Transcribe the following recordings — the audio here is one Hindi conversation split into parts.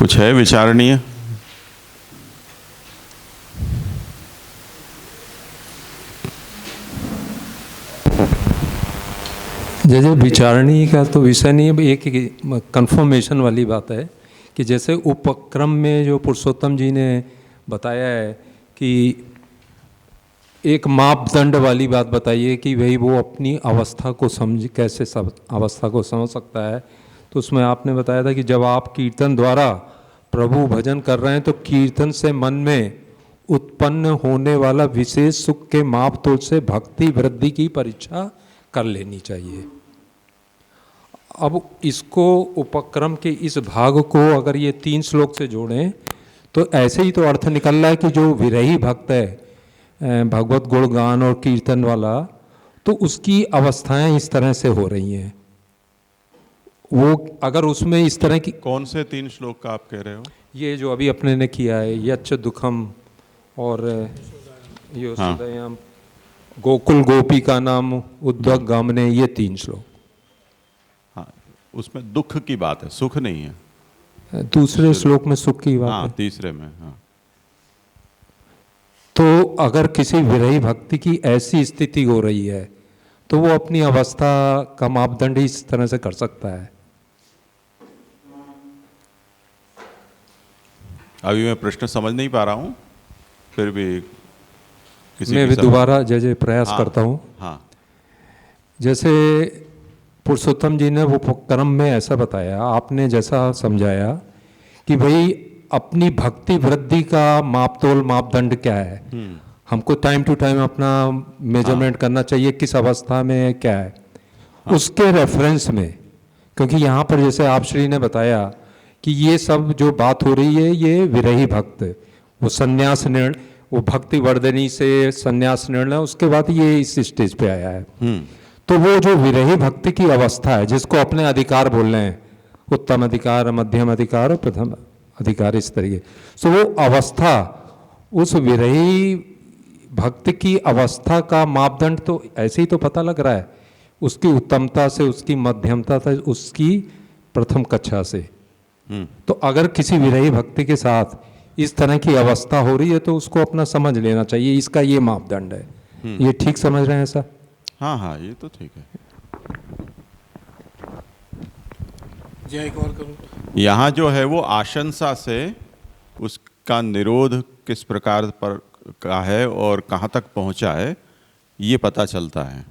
कुछ है विचारणीय? जैसे विचारणीय का तो विषय नहीं है, एक कंफर्मेशन वाली बात है कि जैसे उपक्रम में जो पुरुषोत्तम जी ने बताया है कि एक मापदंड वाली बात बताइए कि भाई वो अपनी अवस्था को समझ, कैसे सब अवस्था को समझ सकता है। तो उसमें आपने बताया था कि जब आप कीर्तन द्वारा प्रभु भजन कर रहे हैं तो कीर्तन से मन में उत्पन्न होने वाला विशेष सुख के मापतोल से भक्ति वृद्धि की परीक्षा कर लेनी चाहिए। अब इसको उपक्रम के इस भाग को अगर ये 3 श्लोक से जोड़ें तो ऐसे ही तो अर्थ निकल रहा है कि जो विरही भक्त है भगवत गुणगान और कीर्तन वाला, तो उसकी अवस्थाएं इस तरह से हो रही हैं। वो अगर उसमें इस तरह की, कौन से 3 श्लोक का आप कह रहे हो? ये जो अभी अपने ने किया है, यच्च दुखम और योषदयाम, गोकुल गोपी का नाम उद्वग गामने, ये 3 श्लोक। हाँ, उसमें दुख की बात है, सुख नहीं है। दूसरे श्लोक में सुख की बात हाँ, है। तीसरे में। हाँ, तो अगर किसी विरही भक्ति की ऐसी स्थिति हो रही है तो वो अपनी अवस्था का मापदंड इस तरह से कर सकता है। अभी मैं प्रश्न समझ नहीं पा रहा हूँ, फिर भी किसी मैं भी भी समझ... दोबारा जैसे प्रयास हाँ, करता हूँ। हाँ, जैसे पुरुषोत्तम जी ने वो उपक्रम में ऐसा बताया, आपने जैसा समझाया कि भाई अपनी भक्ति वृद्धि का मापतोल मापदंड क्या है, हमको टाइम टू टाइम अपना मेजरमेंट करना चाहिए किस अवस्था में क्या है। उसके रेफरेंस में, क्योंकि यहाँ पर जैसे आप श्री ने बताया कि ये सब जो बात हो रही है ये विरही भक्त, वो संन्यास निर्णय, वो भक्ति वर्धनी से संन्यास निर्णय, उसके बाद ये इस स्टेज पे आया है। तो वो जो विरही भक्ति की अवस्था है जिसको अपने अधिकार बोल रहे हैं, उत्तम अधिकार, मध्यम अधिकार और प्रथम अधिकार, इस तरीके, तो वो अवस्था, उस विरही भक्ति की अवस्था का मापदंड तो ऐसे ही तो पता लग रहा है, उसकी उत्तमता से, उसकी मध्यमता से, उसकी प्रथम कक्षा से। तो अगर किसी विरही भक्ति के साथ इस तरह की अवस्था हो रही है तो उसको अपना समझ लेना चाहिए, इसका ये मापदंड है। ये ठीक समझ रहे हैं ऐसा? हाँ, हाँ, ये तो ठीक है। जय, एक और करूं? यहाँ जो है वो आशंसा से उसका निरोध किस प्रकार पर का है और कहाँ तक पहुँचा है, ये पता चलता है,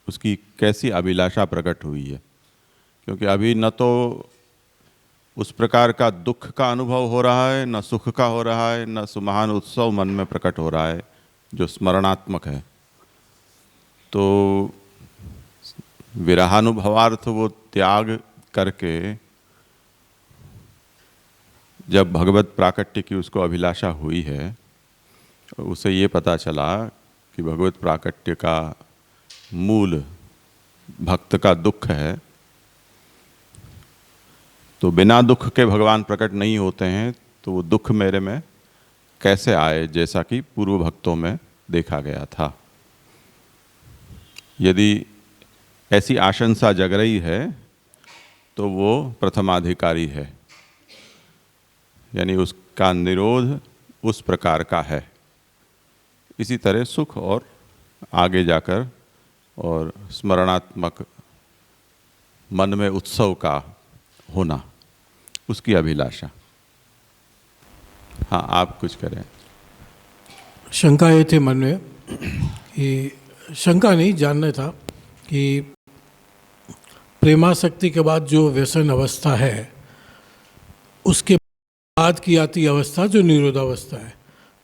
उसकी कैसी अभिलाषा प्रकट हुई है। क्योंकि अभी न तो उस प्रकार का दुख का अनुभव हो रहा है, न सुख का हो रहा है, न सुमहान उत्सव मन में प्रकट हो रहा है जो स्मरणात्मक है। तो विरहानुभवार्थ वो त्याग करके जब भगवत प्राकट्य की उसको अभिलाषा हुई है, उसे ये पता चला कि भगवत प्राकट्य का मूल भक्त का दुख है, तो बिना दुख के भगवान प्रकट नहीं होते हैं, तो वो दुख मेरे में कैसे आए, जैसा कि पूर्व भक्तों में देखा गया था। यदि ऐसी आशंसा जग रही है तो वो प्रथमाधिकारी है, यानी उसका निरोध उस प्रकार का है। इसी तरह सुख और आगे जाकर और स्मरणात्मक मन में उत्सव का होना, उसकी अभिलाषा। हाँ, आप कुछ करें। शंका ये थे मन में कि, शंका नहीं, जानना था कि प्रेमासक्ति के बाद जो व्यसन अवस्था है उसके बाद की आती अवस्था जो निरोधावस्था है,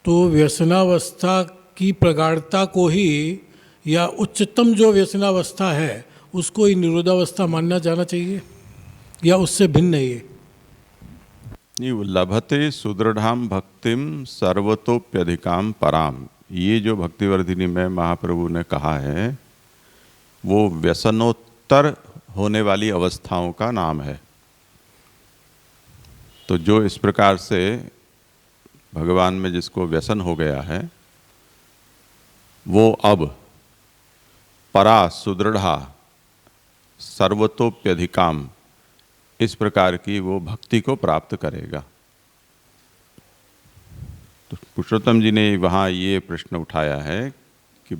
तो व्यसनावस्था की प्रगाढ़ता को ही या उच्चतम जो व्यसनावस्था है उसको ही निरोधावस्था मानना जाना चाहिए या उससे भिन्न है ये? लभते सुदृढ़ाम भक्तिम सर्वतोप्यधिकाम पराम, ये जो भक्तिवर्धिनी में महाप्रभु ने कहा है वो व्यसनोत्तर होने वाली अवस्थाओं का नाम है। तो जो इस प्रकार से भगवान में जिसको व्यसन हो गया है वो अब परा सुदृढ़ा सर्वतोप्यधिकाम, इस प्रकार की वो भक्ति को प्राप्त करेगा। तो पुरुषोत्तम जी ने वहाँ ये प्रश्न उठाया है कि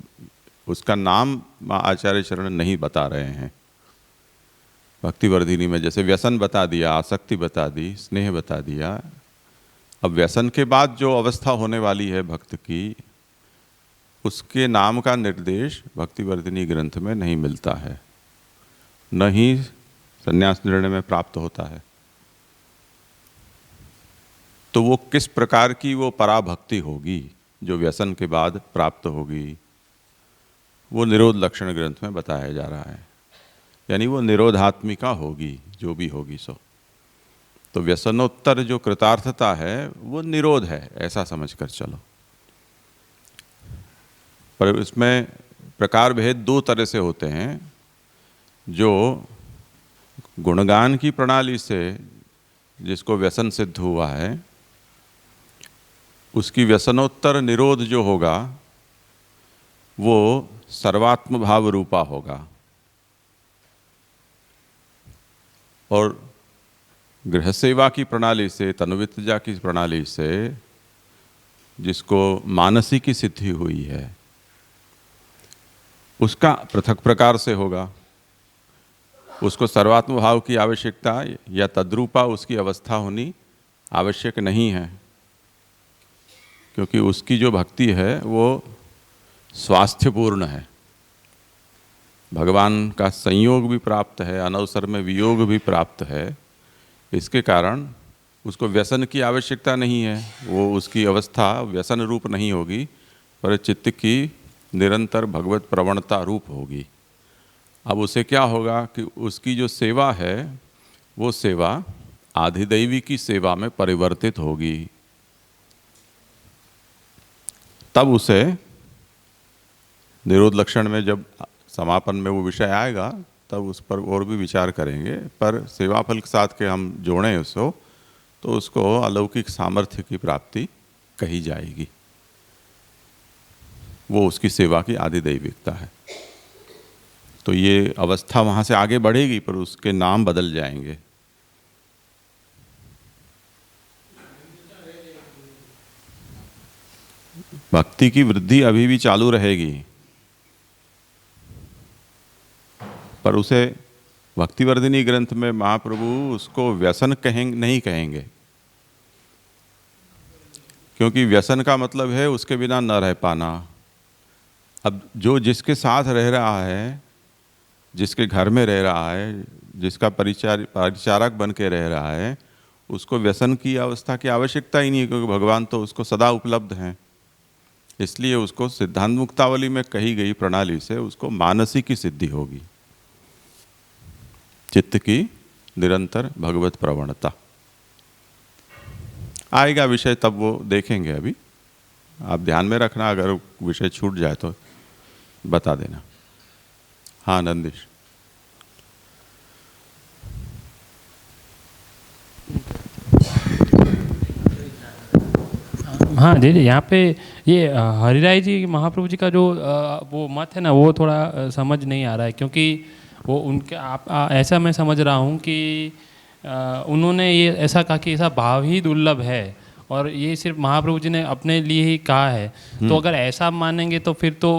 उसका नाम आचार्य चरण नहीं बता रहे हैं। भक्तिवर्धिनी में जैसे व्यसन बता दिया, आसक्ति बता दी, स्नेह बता दिया, अब व्यसन के बाद जो अवस्था होने वाली है भक्त की, उसके नाम का निर्देश भक्तिवर्धिनी ग्रंथ में नहीं मिलता है, न ही संन्यास निर्णय में प्राप्त होता है। तो वो किस प्रकार की वो पराभक्ति होगी जो व्यसन के बाद प्राप्त होगी, वो निरोध लक्षण ग्रंथ में बताया जा रहा है। यानी वो निरोधात्मिका होगी, जो भी होगी सो। तो व्यसनोत्तर जो कृतार्थता है वो निरोध है, ऐसा समझकर चलो। पर इसमें प्रकार भेद दो तरह से होते हैं। जो गुणगान की प्रणाली से जिसको व्यसन सिद्ध हुआ है, उसकी व्यसनोत्तर निरोध जो होगा वो सर्वात्म भाव रूपा होगा। और गृह सेवा की प्रणाली से, तनुवितजा की प्रणाली से जिसको मानसी की सिद्धि हुई है, उसका पृथक प्रकार से होगा। उसको सर्वात्म भाव की आवश्यकता या तद्रूपा उसकी अवस्था होनी आवश्यक नहीं है, क्योंकि उसकी जो भक्ति है वो स्वास्थ्यपूर्ण है। भगवान का संयोग भी प्राप्त है, अनवसर में वियोग भी प्राप्त है। इसके कारण उसको व्यसन की आवश्यकता नहीं है। वो उसकी अवस्था व्यसन रूप नहीं होगी, पर चित्त की निरंतर भगवत प्रवणता रूप होगी। अब उसे क्या होगा कि उसकी जो सेवा है वो सेवा आधिदैवी की सेवा में परिवर्तित होगी। तब उसे निरोध लक्षण में जब समापन में वो विषय आएगा तब उस पर और भी विचार करेंगे। पर सेवा फल के साथ के हम जोड़ें उसको, तो उसको अलौकिक सामर्थ्य की प्राप्ति कही जाएगी। वो उसकी सेवा की आधिदैविकता है। तो ये अवस्था वहाँ से आगे बढ़ेगी, पर उसके नाम बदल जाएंगे। भक्ति की वृद्धि अभी भी चालू रहेगी, पर उसे भक्तिवर्धिनी ग्रंथ में महाप्रभु उसको व्यसन नहीं कहेंगे, क्योंकि व्यसन का मतलब है उसके बिना न रह पाना। अब जो जिसके साथ रह रहा है, जिसके घर में रह रहा है, जिसका परिचारक बन के रह रहा है, उसको व्यसन की अवस्था की आवश्यकता ही नहीं है, क्योंकि भगवान तो उसको सदा उपलब्ध हैं। इसलिए उसको सिद्धांत मुक्तावली में कही गई प्रणाली से उसको मानसी की सिद्धि होगी, चित्त की निरंतर भगवत प्रवणता। आएगा विषय तब वो देखेंगे। अभी आप ध्यान में रखना, अगर विषय छूट जाए तो बता देना। हाँ नंदिश। हाँ जी, यहाँ पे ये हरिराय जी महाप्रभु जी का जो वो मत है ना, वो थोड़ा समझ नहीं आ रहा है, क्योंकि वो उनके ऐसा मैं समझ रहा हूँ कि उन्होंने ये ऐसा कहा कि ऐसा भाव ही दुर्लभ है, और ये सिर्फ महाप्रभु जी ने अपने लिए ही कहा है। तो अगर ऐसा मानेंगे तो फिर तो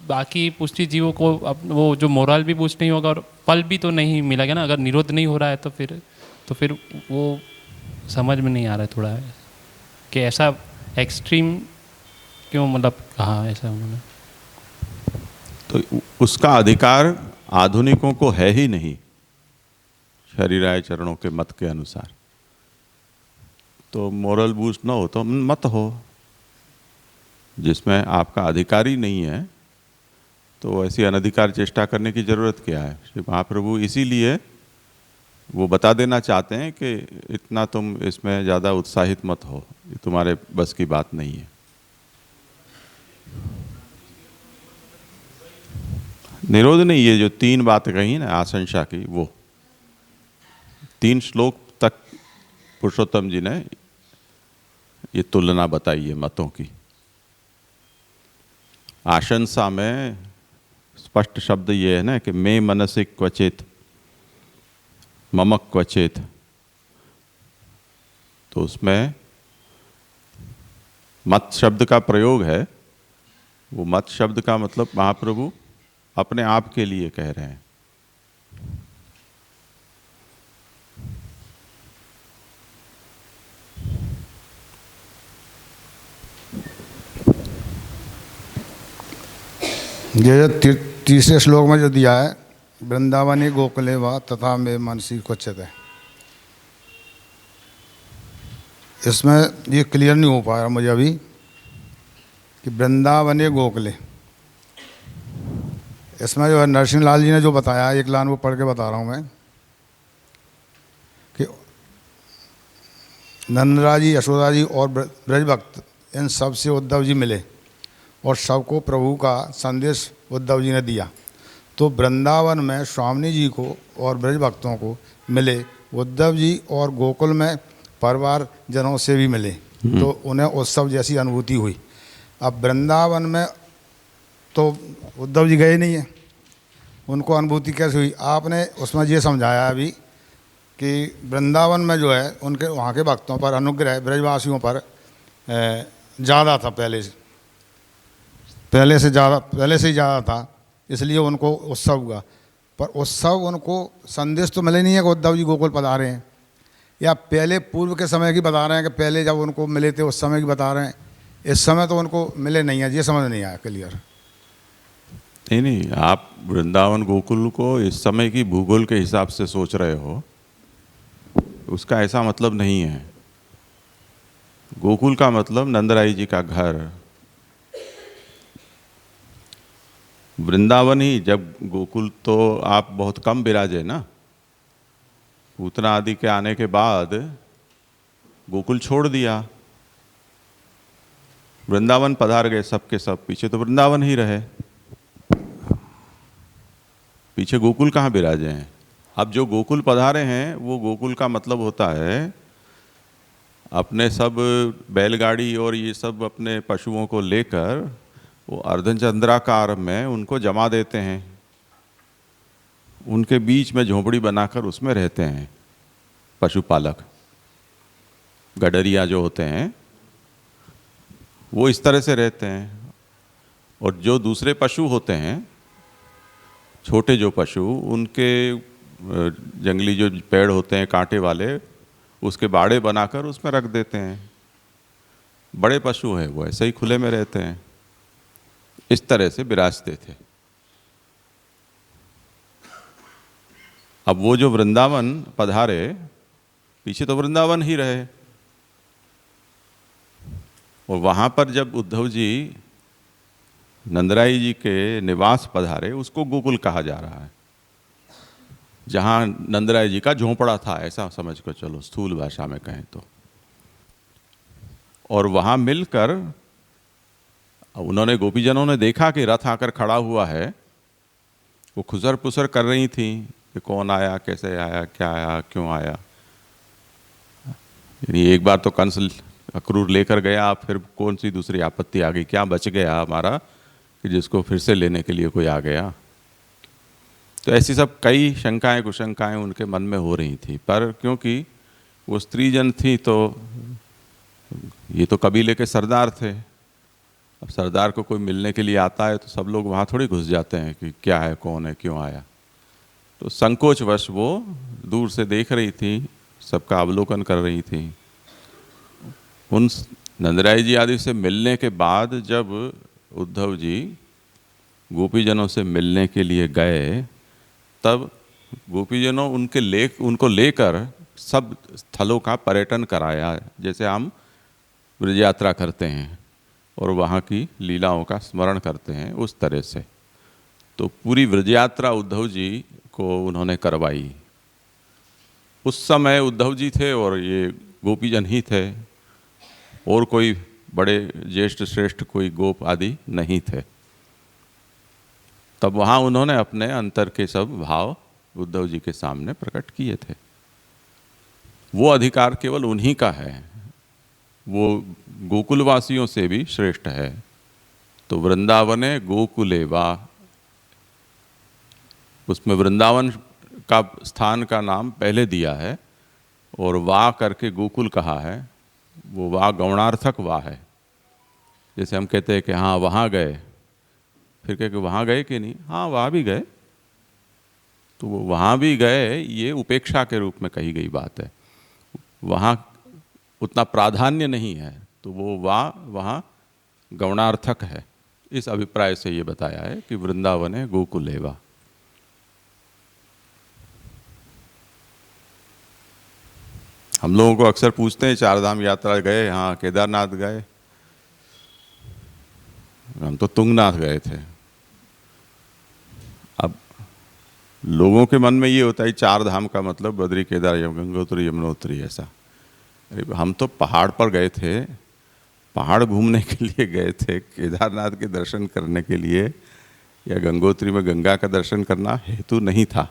बाकी पुष्टि जीवों को वो जो मोरल भी पुष्ट नहीं होगा और फल भी तो नहीं मिलेगा ना। अगर निरोध नहीं हो रहा है तो फिर वो समझ में नहीं आ रहा है थोड़ा कि ऐसा एक्सट्रीम क्यों, मतलब कहा ऐसा उन्होंने। तो उसका अधिकार आधुनिकों को है ही नहीं, हरिराय चरणों के मत के अनुसार। तो मोरल बूस्ट ना हो तो मत हो, जिसमें आपका अधिकार ही नहीं है, तो ऐसी अनधिकार चेष्टा करने की जरूरत क्या है। श्री महाप्रभु इसीलिए वो बता देना चाहते हैं कि इतना तुम इसमें ज़्यादा उत्साहित मत हो, ये तुम्हारे बस की बात नहीं है। निरोध नहीं, ये जो तीन बातें कही ना आशंसा की, वो 3 श्लोक तक पुरुषोत्तम जी ने ये तुलना बताई है मतों की। आशंसा में स्पष्ट शब्द ये है ना कि मैं मनसि क्वचित मम क्वचित, तो उसमें मत शब्द का प्रयोग है, वो मत शब्द का मतलब महाप्रभु अपने आप के लिए कह रहे हैं। ये तीसरे श्लोक में जो दिया है, वृंदावनी गोकुले वा तथा मे मनसी क्वचित, इसमें ये क्लियर नहीं हो पाया मुझे अभी कि वृंदावनी गोकुले, इसमें जो है नरसिंह लाल जी ने जो बताया, एक लाइन वो पढ़ के बता रहा हूँ मैं कि नंदरा जी, यशोदा जी और ब्रज भक्त, इन सब से उद्धव जी मिले और सबको प्रभु का संदेश उद्धव जी ने दिया। तो वृंदावन में स्वामी जी को और ब्रज भक्तों को मिले उद्धव जी, और गोकुल में परिवार जनों से भी मिले, तो उन्हें उत्सव जैसी अनुभूति हुई। अब वृंदावन में तो उद्धव जी गए नहीं हैं, उनको अनुभूति कैसे हुई? आपने उसमें ये समझाया अभी कि वृंदावन में जो है उनके वहाँ के भक्तों पर अनुग्रह ब्रजवासियों पर ज़्यादा था, पहले से ही ज़्यादा था, इसलिए उनको उत्सव हुआ। पर उत्सव उनको संदेश तो मिले नहीं है कि उद्धव जी गोकुल पधारे हैं, या पहले पूर्व के समय की बता रहे हैं कि पहले जब उनको मिले थे उस समय की बता रहे हैं, इस समय तो उनको मिले नहीं है, ये समझ नहीं आया क्लियर। नहीं, आप वृंदावन गोकुल को इस समय की भूगोल के हिसाब से सोच रहे हो, उसका ऐसा मतलब नहीं है। गोकुल का मतलब नंदराई जी का घर, वृंदावन ही। जब गोकुल तो आप बहुत कम विराजे ना, पूतना आदि के आने के बाद गोकुल छोड़ दिया, वृंदावन पधार गए सब के सब, पीछे तो वृंदावन ही रहे, पीछे गोकुल कहाँ विराजे हैं। अब जो गोकुल पधारे हैं वो गोकुल का मतलब होता है अपने सब बैलगाड़ी और ये सब अपने पशुओं को लेकर वो अर्धचंद्राकार में उनको जमा देते हैं, उनके बीच में झोपड़ी बनाकर उसमें रहते हैं पशुपालक, गडरिया जो होते हैं वो इस तरह से रहते हैं। और जो दूसरे पशु होते हैं, छोटे जो पशु, उनके जंगली जो पेड़ होते हैं कांटे वाले, उसके बाड़े बनाकर उसमें रख देते हैं। बड़े पशु हैं वो ऐसे ही खुले में रहते हैं, इस तरह से विराजते थे। अब वो जो वृंदावन पधारे, पीछे तो वृंदावन ही रहे, और वहाँ पर जब उद्धव जी नंदराई जी के निवास पधारे, उसको गोकुल कहा जा रहा है, जहाँ नंदराय जी का झोंपड़ा था, ऐसा समझ कर चलो स्थूल भाषा में कहें तो। और वहाँ मिलकर उन्होंने, गोपीजनों ने देखा कि रथ आकर खड़ा हुआ है, वो खुसर पुसर कर रही थी कि कौन आया, कैसे आया, क्या आया, क्यों आया। यानी एक बार तो कंस अक्रूर लेकर गया, फिर कौन सी दूसरी आपत्ति आ गई, क्या बच गया हमारा कि जिसको फिर से लेने के लिए कोई आ गया। तो ऐसी सब कई शंकाएं कुशंकाएं उनके मन में हो रही थी। पर क्योंकि वो स्त्रीजन थी, तो ये तो कबीले के सरदार थे, अब सरदार को कोई मिलने के लिए आता है तो सब लोग वहाँ थोड़ी घुस जाते हैं कि क्या है, कौन है, क्यों आया। तो संकोचवश वो दूर से देख रही थी, सबका अवलोकन कर रही थी। उन नंदराय जी आदि से मिलने के बाद जब उद्धव जी गोपीजनों से मिलने के लिए गए, तब गोपीजनों उनको लेकर सब स्थलों का पर्यटन कराया, जैसे हम ब्रज यात्रा करते हैं और वहाँ की लीलाओं का स्मरण करते हैं, उस तरह से। तो पूरी ब्रज यात्रा उद्धव जी को उन्होंने करवाई। उस समय उद्धव जी थे और ये गोपीजन ही थे, और कोई बड़े ज्येष्ठ श्रेष्ठ कोई गोप आदि नहीं थे। तब वहाँ उन्होंने अपने अंतर के सब भाव उद्धव जी के सामने प्रकट किए थे। वो अधिकार केवल उन्हीं का है, वो गोकुलवासियों से भी श्रेष्ठ है। तो वृंदावने गोकुले वा, उसमें वृंदावन का स्थान का नाम पहले दिया है और वा करके गोकुल कहा है। वो वा गौणार्थक वा है, जैसे हम कहते हैं कि हाँ वहाँ गए, फिर कहे कि वहाँ गए कि नहीं, हाँ वहाँ भी गए, तो वो वहाँ भी गए ये उपेक्षा के रूप में कही गई बात है, वहाँ उतना प्राधान्य नहीं है, तो वो वहाँ गौणार्थक है। इस अभिप्राय से ये बताया है कि वृंदावन है गोकुलेवा। हम लोगों को अक्सर पूछते हैं चार धाम यात्रा गए, हाँ केदारनाथ गए, हम तो तुंगनाथ गए थे। अब लोगों के मन में ये होता है चार धाम का मतलब बद्री केदार गंगोत्री यमुनोत्री ऐसा। अरे हम तो पहाड़ पर गए थे, पहाड़ घूमने के लिए गए थे, केदारनाथ के दर्शन करने के लिए या गंगोत्री में गंगा का दर्शन करना हेतु नहीं था।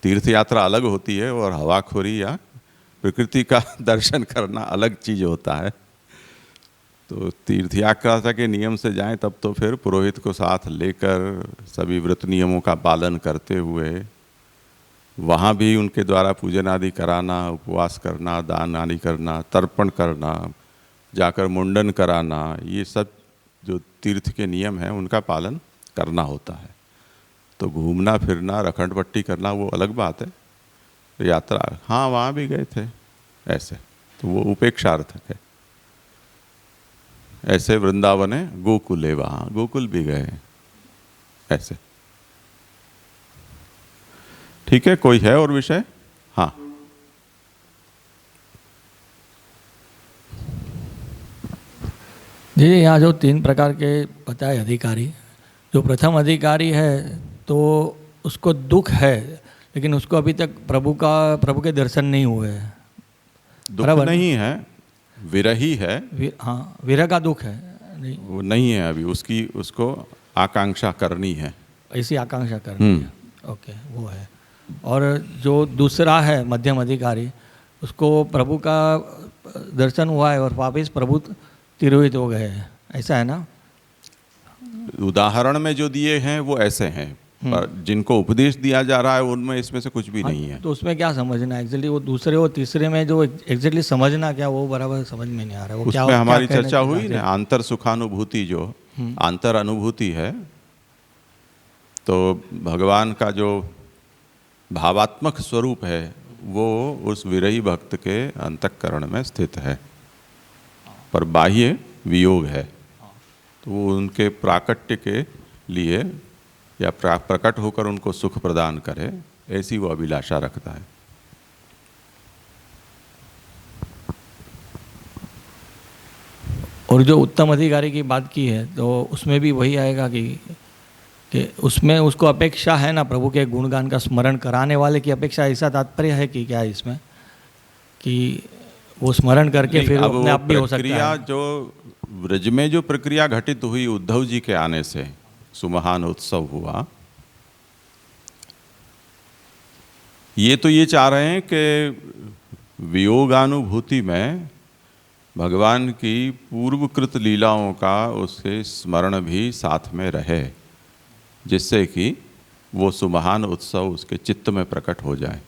तीर्थ यात्रा अलग होती है और हवाखोरी या प्रकृति का दर्शन करना अलग चीज़ होता है। तो तीर्थ यात्रा के नियम से जाएं तब तो फिर पुरोहित को साथ लेकर सभी व्रत नियमों का पालन करते हुए वहाँ भी उनके द्वारा पूजन आदि कराना, उपवास करना, दान आदि करना, तर्पण करना, जाकर मुंडन कराना, ये सब जो तीर्थ के नियम हैं उनका पालन करना होता है। तो घूमना फिरना रखंड पट्टी करना वो अलग बात है। यात्रा हाँ वहाँ भी गए थे ऐसे, तो वो उपेक्षार्थक है। ऐसे वृंदावन है गोकुले, वहाँ गोकुल भी गए ऐसे। ठीक है, कोई है और विषय? हाँ जी, यहाँ जो 3 प्रकार के बताए अधिकारी, जो प्रथम अधिकारी है तो उसको दुख है, लेकिन उसको अभी तक प्रभु के दर्शन नहीं हुए हैं। दुख बराबर नहीं है, विरही है। हाँ, विरह का दुख है नहीं, वो नहीं है अभी, उसको आकांक्षा करनी है, ऐसी आकांक्षा करनी है। ओके, वो है। और जो दूसरा है मध्यम अधिकारी, उसको प्रभु का दर्शन हुआ है और वापिस प्रभु तिरोहित हो गए हैं, ऐसा है ना? उदाहरण में जो दिए हैं वो ऐसे हैं, पर जिनको उपदेश दिया जा रहा है उनमें इसमें से कुछ भी नहीं है। तो उसमें क्या समझना एक्चुअली, वो दूसरे और तीसरे में जो एक्जेक्टली समझना क्या, वो बराबर समझ में नहीं आ रहा है। वो क्या उसमें हमारी क्या चर्चा हुई ना, आंतर सुखानुभूति, जो आंतर अनुभूति है, तो भगवान का जो भावात्मक स्वरूप है वो उस विरही भक्त के अंतःकरण में स्थित है, पर बाह्य वियोग है। तो वो उनके प्राकट्य के लिए या प्रकट होकर उनको सुख प्रदान करे, ऐसी वो अभिलाषा रखता है। और जो उत्तम अधिकारी की बात की है तो उसमें भी वही आएगा कि उसमें उसको अपेक्षा है ना प्रभु के गुणगान का स्मरण कराने वाले की अपेक्षा, ऐसा तात्पर्य है कि क्या इसमें कि वो स्मरण करके फिर अब अपने आप भी हो सकता प्रक्रिया है। जो ब्रज में जो प्रक्रिया घटित हुई उद्धव जी के आने से, सुमहान उत्सव हुआ, ये तो ये चाह रहे हैं कि वियोगानुभूति में भगवान की पूर्वकृत लीलाओं का उसके स्मरण भी साथ में रहे, जिससे कि वो सुमहान उत्सव उसके चित्त में प्रकट हो जाए।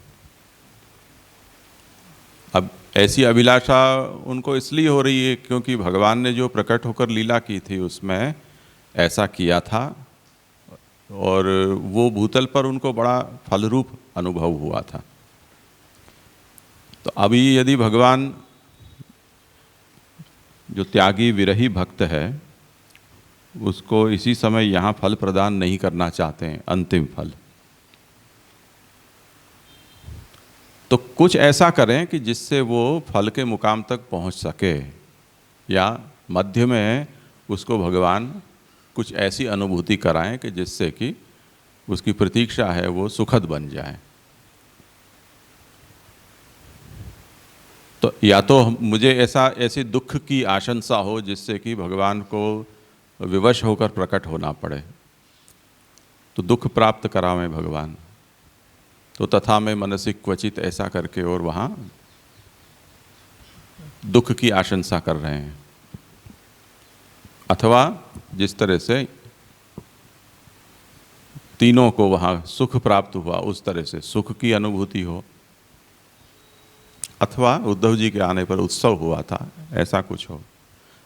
अब ऐसी अभिलाषा उनको इसलिए हो रही है क्योंकि भगवान ने जो प्रकट होकर लीला की थी उसमें ऐसा किया था और वो भूतल पर उनको बड़ा फलरूप अनुभव हुआ था। तो अभी यदि भगवान जो त्यागी विरही भक्त है उसको इसी समय यहाँ फल प्रदान नहीं करना चाहते हैं, अंतिम फल, तो कुछ ऐसा करें कि जिससे वो फल के मुकाम तक पहुँच सके, या मध्य में उसको भगवान कुछ ऐसी अनुभूति कराएं कि जिससे कि उसकी प्रतीक्षा है वो सुखद बन जाए। तो या तो मुझे ऐसी दुख की आशंसा हो जिससे कि भगवान को विवश होकर प्रकट होना पड़े, तो दुख प्राप्त करावें भगवान, तो तथा में मनसी क्वचित ऐसा करके और वहाँ दुख की आशंसा कर रहे हैं। अथवा जिस तरह से तीनों को वहाँ सुख प्राप्त हुआ उस तरह से सुख की अनुभूति हो, अथवा उद्धव जी के आने पर उत्सव हुआ था ऐसा कुछ हो।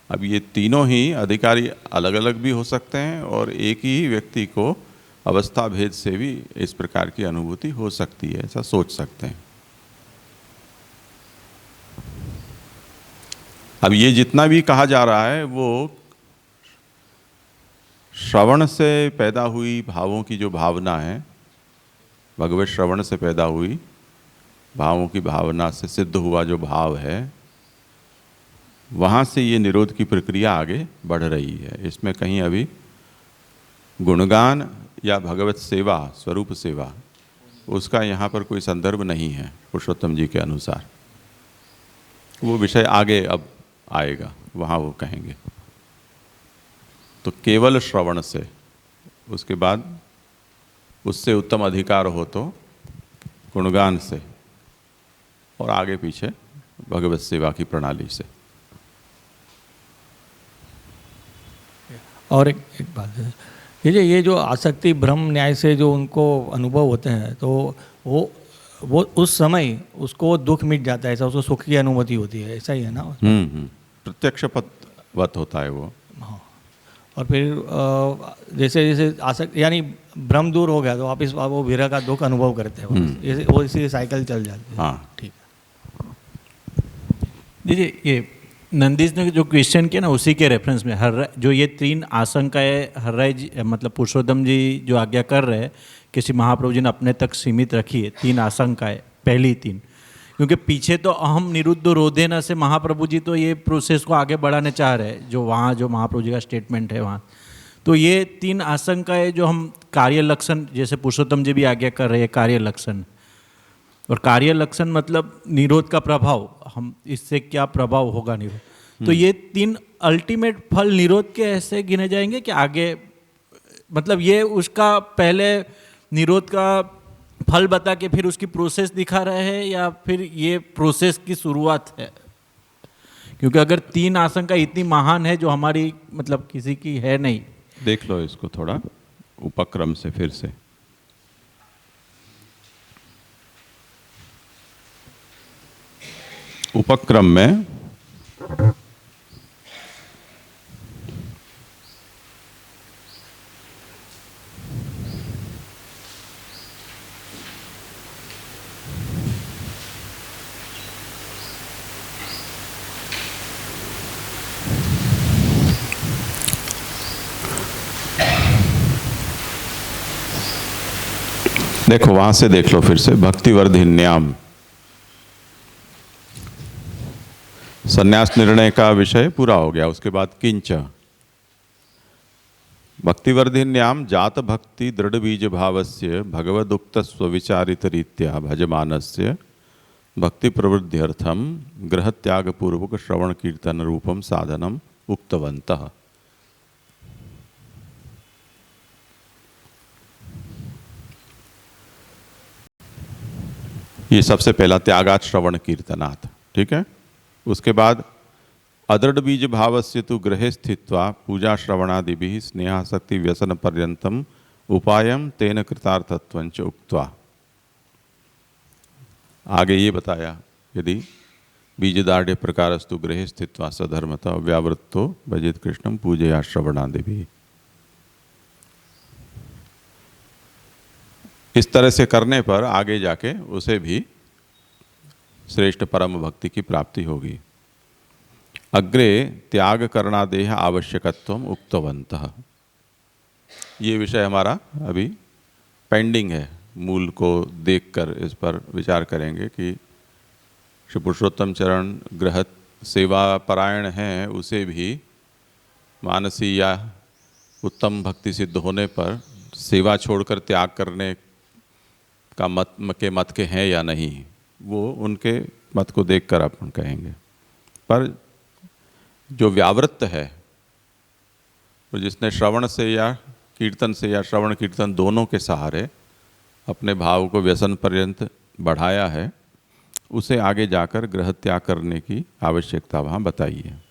अब ये तीनों ही अधिकारी अलग अलग भी हो सकते हैं और एक ही व्यक्ति को अवस्था भेद से भी इस प्रकार की अनुभूति हो सकती है, ऐसा सोच सकते हैं। अब ये जितना भी कहा जा रहा है वो श्रवण से पैदा हुई भावों की जो भावना है, भगवत श्रवण से पैदा हुई भावों की भावना से सिद्ध हुआ जो भाव है, वहाँ से ये निरोध की प्रक्रिया आगे बढ़ रही है। इसमें कहीं अभी गुणगान या भगवत सेवा, स्वरूप सेवा, उसका यहाँ पर कोई संदर्भ नहीं है पुरुषोत्तम जी के अनुसार। वो विषय आगे अब आएगा, वहाँ वो कहेंगे। तो केवल श्रवण से, उसके बाद उससे उत्तम अधिकार हो तो गुणगान से, और आगे पीछे भगवत सेवा की प्रणाली से। और एक बात है, ये जो आसक्ति ब्रह्म न्याय से जो उनको अनुभव होते हैं, तो वो उस समय उसको दुख मिट जाता है, ऐसा उसको सुख की अनुभूति होती है, ऐसा ही है ना? प्रत्यक्ष पथवत होता है वो। हाँ। और फिर जैसे जैसे आसक्ति यानी भ्रम दूर हो गया तो वापिस वो विरह का दुख अनुभव करते हैं, वो इसी साइकिल चल जाती है। हाँ, ठीक है। दीजिए, ये नंदीश ने जो क्वेश्चन किया ना, उसी के रेफरेंस में जो ये 3 आशंकाएं हर्राय जी मतलब पुरुषोत्तम जी जो आज्ञा कर रहे हैं कि श्री महाप्रभु जी ने अपने तक सीमित रखी है 3 आशंकाएं, पहली 3, क्योंकि पीछे तो अहम निरुद्ध रोधेन से महाप्रभु जी तो ये प्रोसेस को आगे बढ़ाने चाह रहे हैं, जो वहाँ जो महाप्रभु जी का स्टेटमेंट है वहाँ। तो ये 3 आशंकाएं जो हम कार्य लक्षण, जैसे पुरुषोत्तम जी भी आज्ञा कर रहे हैं कार्य लक्षण, और कार्य लक्षण मतलब निरोध का प्रभाव, हम इससे क्या प्रभाव होगा निरोध। तो ये 3 अल्टीमेट फल निरोध के ऐसे गिने जाएंगे कि आगे, मतलब ये उसका पहले निरोध का फल बता के फिर उसकी प्रोसेस दिखा रहे हैं, या फिर ये प्रोसेस की शुरुआत है? क्योंकि अगर 3 आशंका इतनी महान है जो हमारी मतलब किसी की है नहीं। देख लो इसको थोड़ा उपक्रम से फिर से। उपक्रम में देखो, वहां से देख लो फिर से। भक्तिवर्धिन्याम, संन्यास निर्णय का विषय पूरा हो गया। उसके बाद किंच भक्तिवर्धिन्याम जात भक्ति दृढ़ बीज भावस्य भगवदुक्त स्वविचारित रीत्या भजमानस्य भक्ति प्रवृद्ध्यर्थम ग्रह त्याग पूर्वक श्रवण कीर्तन रूपम साधनम उक्तवन्तः। ये सबसे पहला त्यागात श्रवण कीर्तनात्, ठीक है। उसके बाद अदृढ़ बीज भावस्य तु गृहे स्थित्वा पूजा श्रवणादिभिः स्नेहासक्ति व्यसन पर्यंतम उपायम तेन कृतार्थत्वंच उक्त्वा। आगे ये बताया, यदि बीजदाढ़ प्रकारस्तु गृहे स्थित्वा सधर्मतः व्यावृत्तो भजेत कृष्णम पूजया श्रवणादिभिः। इस तरह से करने पर आगे जाके उसे भी श्रेष्ठ परम भक्ति की प्राप्ति होगी। अग्रे त्याग करणादेह आवश्यकत्वम उक्तवन्तः। ये विषय हमारा अभी पेंडिंग है, मूल को देखकर इस पर विचार करेंगे कि श्री पुरुषोत्तम चरण गृह सेवा परायण हैं, उसे भी मानसी या उत्तम भक्ति सिद्ध होने पर सेवा छोड़कर त्याग करने का मत के हैं या नहीं, वो उनके मत को देखकर अपन कहेंगे। पर जो व्यावृत्त है, तो जिसने श्रवण से या कीर्तन से या श्रवण कीर्तन दोनों के सहारे अपने भाव को व्यसन पर्यंत बढ़ाया है, उसे आगे जाकर गृह त्याग करने की आवश्यकता वहाँ बताई है।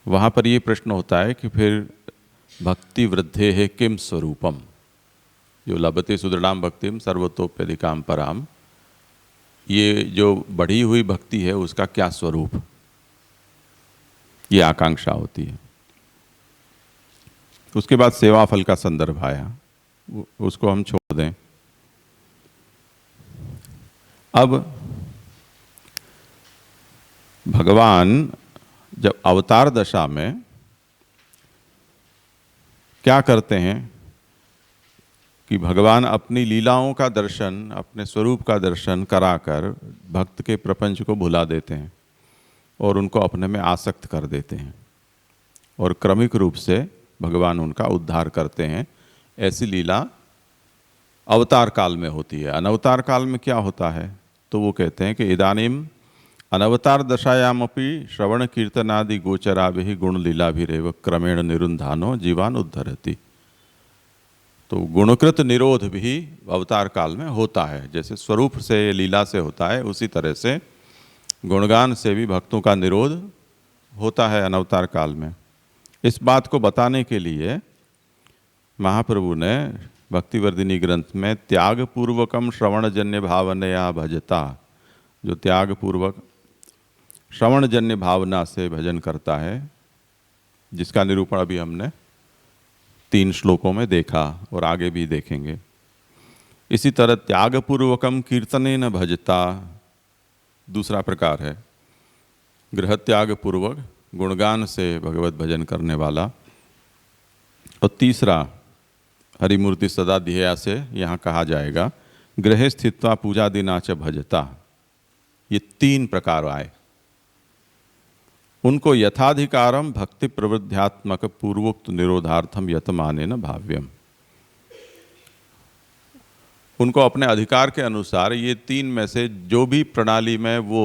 वहाँ पर ये प्रश्न होता है कि फिर भक्ति वृद्धे है किम स्वरूपम, जो लभते सुदृढ़ाम भक्तिम सर्वतोप्यधिकाम पराम, ये जो बढ़ी हुई भक्ति है उसका क्या स्वरूप। ये आकांक्षा होती है। उसके बाद सेवा फल का संदर्भ आया, उसको हम छोड़ दें। अब भगवान जब अवतार दशा में क्या करते हैं कि भगवान अपनी लीलाओं का दर्शन, अपने स्वरूप का दर्शन कराकर भक्त के प्रपंच को भुला देते हैं और उनको अपने में आसक्त कर देते हैं, और क्रमिक रूप से भगवान उनका उद्धार करते हैं। ऐसी लीला अवतार काल में होती है। अनवतार काल में क्या होता है, तो वो कहते हैं कि इदानीम अनवतार दशायामपि श्रवण कीर्तनादि गोचराभिः गुण लीलाभिरेव क्रमेण निरुन्धानो जीवान उद्धरति। तो गुणकृत निरोध भी अवतार काल में होता है। जैसे स्वरूप से, लीला से होता है, उसी तरह से गुणगान से भी भक्तों का निरोध होता है अनवतार काल में। इस बात को बताने के लिए महाप्रभु ने भक्तिवर्धिनी ग्रंथ में त्याग पूर्वकम श्रवणजन्य भावनया भजता, जो त्याग पूर्वक श्रवणजन्य भावना से भजन करता है, जिसका निरूपण अभी हमने 3 श्लोकों में देखा और आगे भी देखेंगे। इसी तरह त्यागपूर्वकम कीर्तनेन भजता दूसरा प्रकार है, गृह त्याग पूर्वक गुणगान से भगवत भजन करने वाला। और तीसरा हरिमूर्ति सदा ध्येया से यहाँ कहा जाएगा गृहे स्थित्वा पूजा दिना च भजता। ये 3 प्रकार आए। उनको यथाधिकारम भक्ति प्रवृद्ध्यात्मक पूर्वोक्त निरोधार्थम यतमानेन भाव्यम। उनको अपने अधिकार के अनुसार ये 3 में से जो भी प्रणाली में वो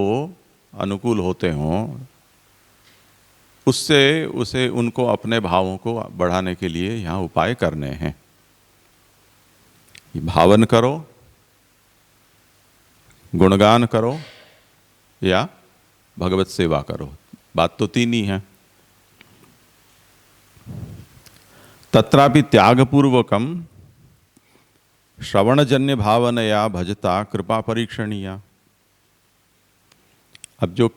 अनुकूल होते हों, उससे उसे उनको अपने भावों को बढ़ाने के लिए यहाँ उपाय करने हैं। भावन करो, गुणगान करो या भगवत सेवा करो। बात तो 3 ही है। तत्रापि त्यागपूर्वकम श्रवणजन्य भावनया भजता कृपा परीक्षणीया। अब जो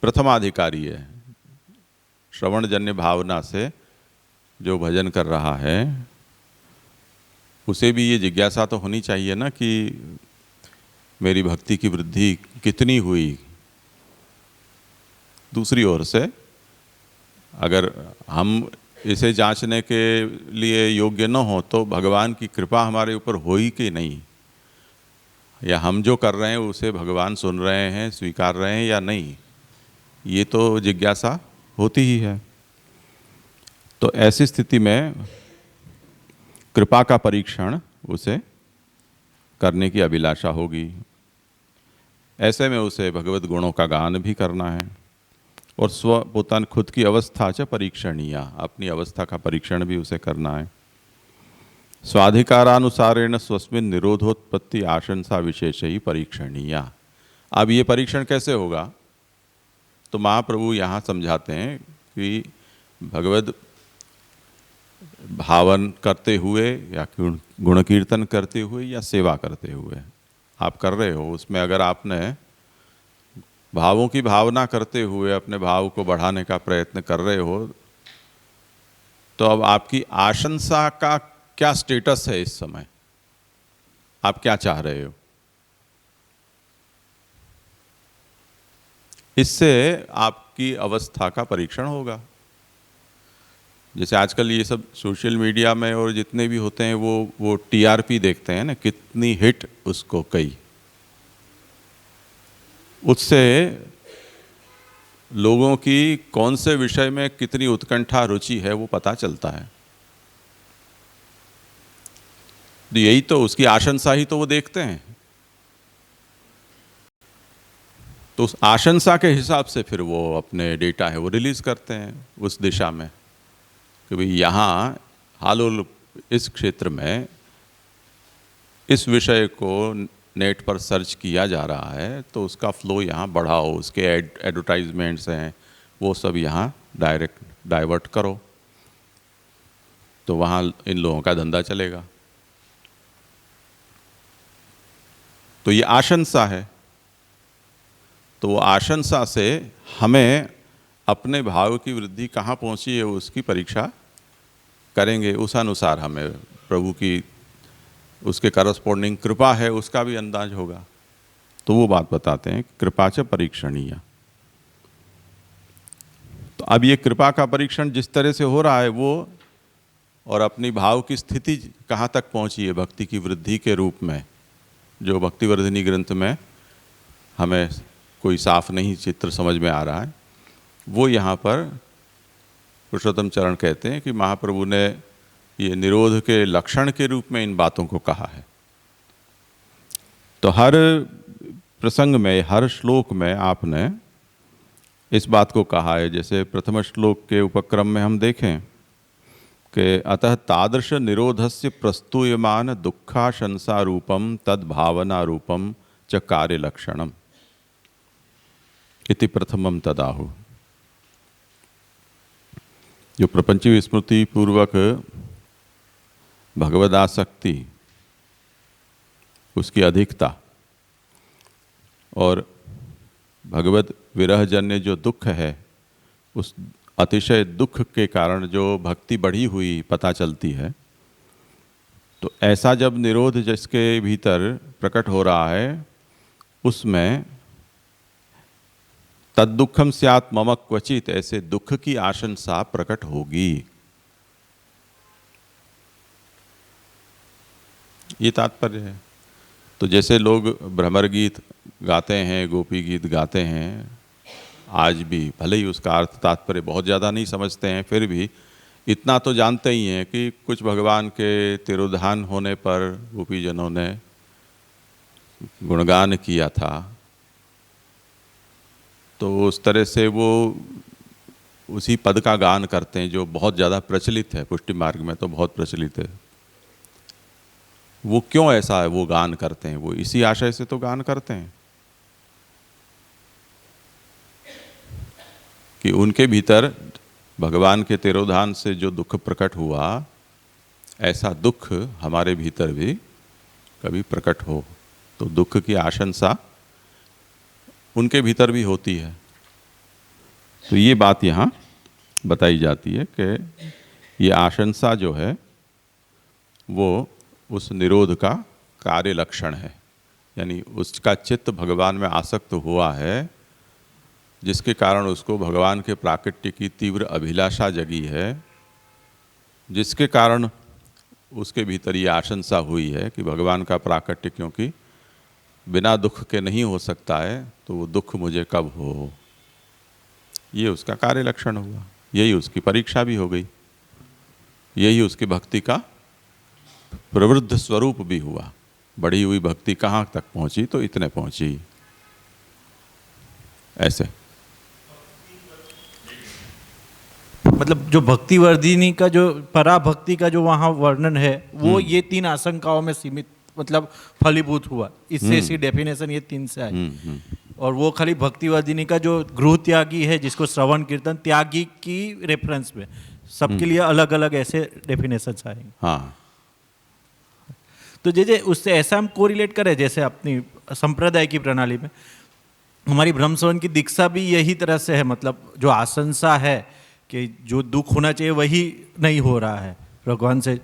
प्रथमाधिकारी है, श्रवणजन्य भावना से जो भजन कर रहा है, उसे भी ये जिज्ञासा तो होनी चाहिए ना कि मेरी भक्ति की वृद्धि कितनी हुई। दूसरी ओर से अगर हम इसे जांचने के लिए योग्य न हो तो भगवान की कृपा हमारे ऊपर हुई कि नहीं, या हम जो कर रहे हैं उसे भगवान सुन रहे हैं, स्वीकार रहे हैं या नहीं, ये तो जिज्ञासा होती ही है। तो ऐसी स्थिति में कृपा का परीक्षण उसे करने की अभिलाषा होगी। ऐसे में उसे भगवत गुणों का गान भी करना है और पोतान खुद की अवस्था च परीक्षणीया, अपनी अवस्था का परीक्षण भी उसे करना है। स्वाधिकारानुसारेण स्वस्मिन् निरोधोत्पत्ति आशंसा विशेष ही परीक्षणीया। अब ये परीक्षण कैसे होगा, तो महाप्रभु यहाँ समझाते हैं कि भगवत भावन करते हुए या गुण कीर्तन करते हुए या सेवा करते हुए आप कर रहे हो, उसमें अगर आपने भावों की भावना करते हुए अपने भाव को बढ़ाने का प्रयत्न कर रहे हो, तो अब आपकी आशंसा का क्या स्टेटस है इस समय, आप क्या चाह रहे हो। इससे आपकी अवस्था का परीक्षण होगा। जैसे आजकल ये सब सोशल मीडिया में और जितने भी होते हैं वो टीआरपी देखते हैं ना, कितनी हिट उसको कई, उससे लोगों की कौन से विषय में कितनी उत्कंठा रुचि है वो पता चलता है। तो यही तो उसकी आशंसा ही तो वो देखते हैं। तो उस आशंसा के हिसाब से फिर वो अपने डेटा है वो रिलीज करते हैं उस दिशा में कि भाई यहाँ हाल इस क्षेत्र में इस विषय को नेट पर सर्च किया जा रहा है, तो उसका फ्लो यहाँ बढ़ाओ, उसके एडवर्टाइजमेंट्स हैं वो सब यहाँ डाइवर्ट करो, तो वहाँ इन लोगों का धंधा चलेगा। तो ये आशंसा है। तो वो आशंसा से हमें अपने भाव की वृद्धि कहाँ पहुँची है उसकी परीक्षा करेंगे, उस अनुसार हमें प्रभु की उसके करस्पॉन्डिंग कृपा है उसका भी अंदाज होगा। तो वो बात बताते हैं, कृपा च परीक्षणीय। तो अब ये कृपा का परीक्षण जिस तरह से हो रहा है वो, और अपनी भाव की स्थिति कहाँ तक पहुँची है भक्ति की वृद्धि के रूप में, जो भक्तिवर्धिनी ग्रंथ में हमें कोई साफ नहीं चित्र समझ में आ रहा है, वो यहाँ पर पुरुषोत्तम चरण कहते हैं कि महाप्रभु ने ये निरोध के लक्षण के रूप में इन बातों को कहा है। तो हर प्रसंग में, हर श्लोक में आपने इस बात को कहा है। जैसे प्रथम श्लोक के उपक्रम में हम देखें कि अतः तादृश निरोधस्य प्रस्तूयमान दुःखाशंसा रूपम तद भावना रूपम च कार्य लक्षणम इति प्रथमम तदाहु। जो प्रपंच विस्मृति पूर्वक भगवदासक्ति, उसकी अधिकता और भगवत विरहजन्य जो दुख है, उस अतिशय दुख के कारण जो भक्ति बढ़ी हुई पता चलती है, तो ऐसा जब निरोध जिसके भीतर प्रकट हो रहा है, उसमें तद दुखम स्यात् मम क्वचित, ऐसे दुख की आशंसा प्रकट होगी। ये तात्पर्य है। तो जैसे लोग भ्रमर गीत गाते हैं, गोपी गीत गाते हैं, आज भी भले ही उसका अर्थ तात्पर्य बहुत ज़्यादा नहीं समझते हैं, फिर भी इतना तो जानते ही हैं कि कुछ भगवान के तिरोधान होने पर गोपीजनों ने गुणगान किया था। तो उस तरह से वो उसी पद का गान करते हैं जो बहुत ज़्यादा प्रचलित है, पुष्टि मार्ग में तो बहुत प्रचलित है। वो क्यों ऐसा है वो गान करते हैं? वो इसी आशय से तो गान करते हैं कि उनके भीतर भगवान के तिरोधान से जो दुख प्रकट हुआ, ऐसा दुख हमारे भीतर भी कभी प्रकट हो। तो दुख की आशंसा उनके भीतर भी होती है। तो ये बात यहाँ बताई जाती है कि ये आशंसा जो है वो उस निरोध का कार्य लक्षण है, यानी उसका चित्त भगवान में आसक्त हुआ है, जिसके कारण उसको भगवान के प्राकट्य की तीव्र अभिलाषा जगी है, जिसके कारण उसके भीतर ये आशंसा हुई है कि भगवान का प्राकट्य क्योंकि बिना दुख के नहीं हो सकता है, तो वो दुख मुझे कब हो। ये उसका कार्य लक्षण हुआ, यही उसकी परीक्षा भी हो गई, यही उसकी भक्ति का प्रवृद्ध स्वरूप भी हुआ। बढ़ी हुई भक्ति कहाँ तक पहुँची? तो इतने पहुँची। ऐसे मतलब जो भक्तिवर्धिनी का जो पराभक्ति का जो वहाँ वर्णन है वो ये तीन आशंकाओं में सीमित मतलब फलीभूत हुआ। इससे इसी डेफिनेशन ये तीन से आई। और वो खाली भक्तिवर्धिनी का जो गृह त्यागी है, जिसको श्रवण कीर्तन त्यागी की रेफरेंस में, सबके लिए अलग अलग ऐसे डेफिनेशन आएंगे। हाँ, तो जैसे उससे ऐसा हम कोरिलेट करें, जैसे अपनी संप्रदाय की प्रणाली में हमारी ब्रह्मसवन की दीक्षा भी यही तरह से है। मतलब जो आशंसा है कि जो दुख होना चाहिए वही नहीं हो रहा है भगवान से,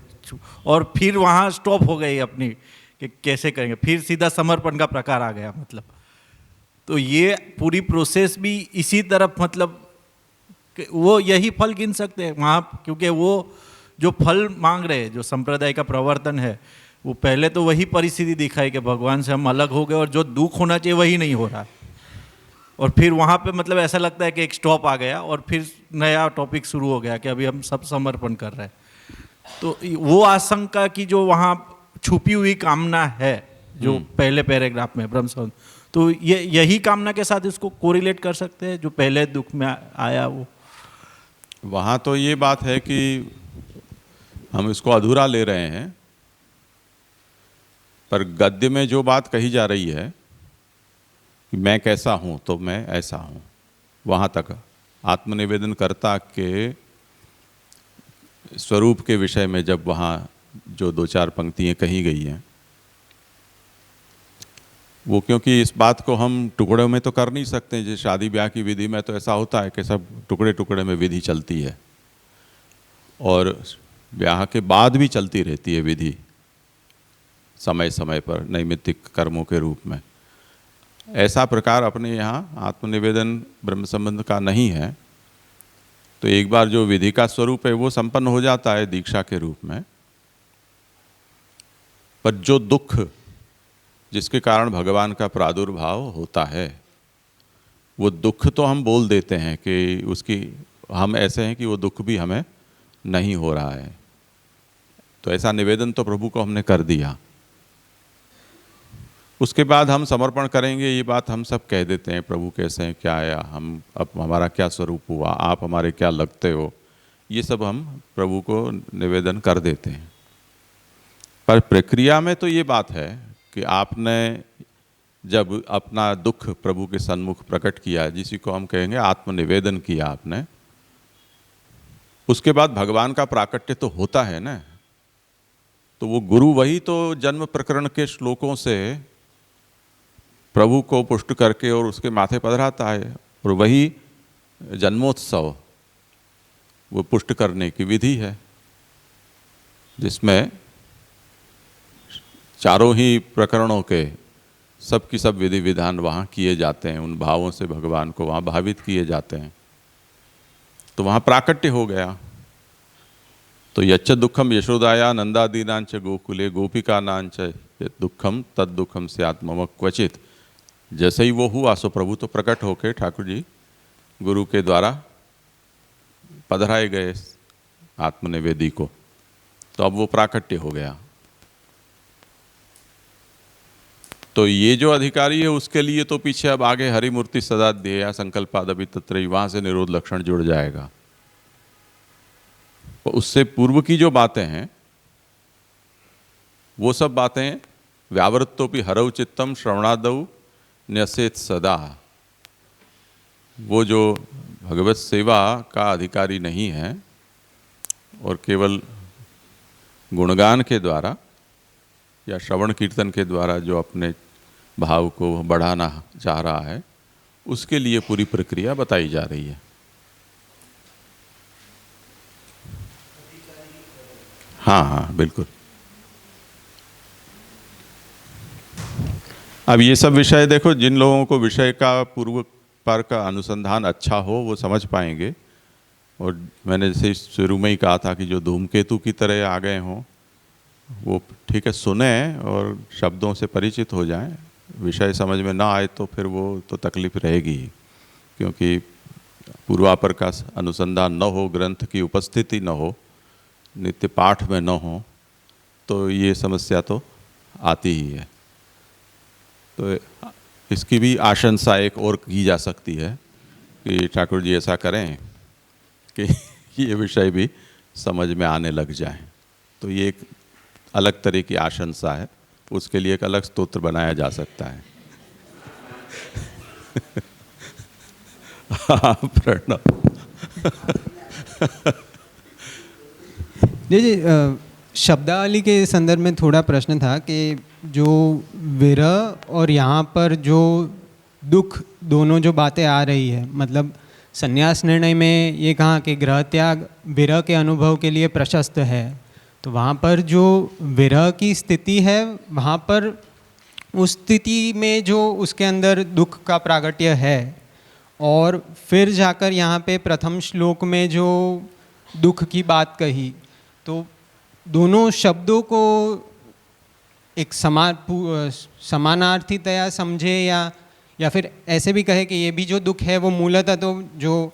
और फिर वहाँ स्टॉप हो गई अपनी कि कैसे करेंगे, फिर सीधा समर्पण का प्रकार आ गया। मतलब तो ये पूरी प्रोसेस भी इसी तरफ, मतलब वो यही फल गिन सकते हैं वहाँ, क्योंकि वो जो फल मांग रहे हैं, जो संप्रदाय का प्रवर्तन है, वो पहले तो वही परिस्थिति दिखाई कि भगवान से हम अलग हो गए और जो दुख होना चाहिए वही नहीं हो रहा। और फिर वहाँ पे मतलब ऐसा लगता है कि एक स्टॉप आ गया और फिर नया टॉपिक शुरू हो गया कि अभी हम सब समर्पण कर रहे हैं। तो वो आशंका की जो वहाँ छुपी हुई कामना है, जो पहले पैराग्राफ में ब्रह्मसवन, तो ये यही कामना के साथ इसको कोरिलेट कर सकते हैं जो पहले दुख में आया। वो वहाँ तो ये बात है कि हम इसको अधूरा ले रहे हैं, पर गद्य में जो बात कही जा रही है कि मैं कैसा हूँ तो मैं ऐसा हूँ, वहाँ तक आत्मनिवेदनकर्ता के स्वरूप के विषय में जब वहाँ जो दो चार पंक्तियाँ कही गई हैं, वो क्योंकि इस बात को हम टुकड़ों में तो कर नहीं सकते। जैसे शादी ब्याह की विधि में तो ऐसा होता है कि सब टुकड़े टुकड़े में विधि चलती है, और ब्याह के बाद भी चलती रहती है विधि समय समय पर नैमित्तिक कर्मों के रूप में। ऐसा प्रकार अपने यहाँ आत्मनिवेदन ब्रह्म संबंध का नहीं है। तो एक बार जो विधि का स्वरूप है वो संपन्न हो जाता है दीक्षा के रूप में, पर जो दुख जिसके कारण भगवान का प्रादुर्भाव होता है, वो दुख तो हम बोल देते हैं कि उसकी हम ऐसे हैं कि वो दुख भी हमें नहीं हो रहा है। तो ऐसा निवेदन तो प्रभु को हमने कर दिया। उसके बाद हम समर्पण करेंगे, ये बात हम सब कह देते हैं, प्रभु कैसे हैं, क्या है, हम अब हमारा क्या स्वरूप हुआ, आप हमारे क्या लगते हो, ये सब हम प्रभु को निवेदन कर देते हैं। पर प्रक्रिया में तो ये बात है कि आपने जब अपना दुख प्रभु के सन्मुख प्रकट किया, जिसी को हम कहेंगे आत्मनिवेदन किया आपने, उसके बाद भगवान का प्राकट्य तो होता है ना। तो वो गुरु वही तो जन्म प्रकरण के श्लोकों से प्रभु को पुष्ट करके और उसके माथे पधराता है, और वही जन्मोत्सव वो पुष्ट करने की विधि है, जिसमें चारों ही प्रकरणों के सब की सब विधि विधान वहाँ किए जाते हैं, उन भावों से भगवान को वहाँ भावित किए जाते हैं। तो वहाँ प्राकट्य हो गया। तो यच्च दुखम यशोदाया नंदादीनांच गोकुले गोपिकानांच दुखम तद दुखम स्यात् मम क्वचित। जैसे ही वो हुआ सो प्रभु तो प्रकट होके ठाकुर जी गुरु के द्वारा पधराए गए आत्मनिवेदी को, तो अब वो प्राकट्य हो गया। तो ये जो अधिकारी है उसके लिए तो पीछे अब आगे हरिमूर्ति सदा ध्येया संकल्पादपि तत्रैव, वहाँ से निरोध लक्षण जुड़ जाएगा। तो उससे पूर्व की जो बातें हैं वो सब बातें व्यावृत्तोपि हरौ चित्तम श्रवणादौ न्यसेत सदा। वो जो भगवत सेवा का अधिकारी नहीं है और केवल गुणगान के द्वारा या श्रवण कीर्तन के द्वारा जो अपने भाव को बढ़ाना चाह रहा है, उसके लिए पूरी प्रक्रिया बताई जा रही है। हाँ हाँ बिल्कुल। अब ये सब विषय देखो, जिन लोगों को विषय का पूर्व पर का अनुसंधान अच्छा हो वो समझ पाएंगे। और मैंने जैसे शुरू में ही कहा था कि जो धूमकेतु की तरह आ गए हों वो ठीक है, सुने और शब्दों से परिचित हो जाएं। विषय समझ में ना आए तो फिर वो तो तकलीफ रहेगी ही, क्योंकि पूर्वापर का अनुसंधान न हो, ग्रंथ की उपस्थिति न हो, नित्य पाठ में न हो, तो ये समस्या तो आती ही है। तो इसकी भी आशंसा एक और की जा सकती है कि ठाकुर जी ऐसा करें कि ये विषय भी समझ में आने लग जाए। तो ये एक अलग तरह की आशंसा है, उसके लिए एक अलग स्तोत्र बनाया जा सकता है। प्रणव। जी शब्दावली के संदर्भ में थोड़ा प्रश्न था कि जो विरह और यहाँ पर जो दुख, दोनों जो बातें आ रही है, मतलब संन्यास निर्णय में ये कहा कि गृह त्याग विरह के अनुभव के लिए प्रशस्त है, तो वहाँ पर जो विरह की स्थिति है, वहाँ पर उस स्थिति में जो उसके अंदर दुख का प्रागट्य है, और फिर जाकर यहाँ पे प्रथम श्लोक में जो दुख की बात कही, तो दोनों शब्दों को एक समानार्थीतया समझे, या फिर ऐसे भी कहे कि ये भी जो दुख है वो मूलतः तो जो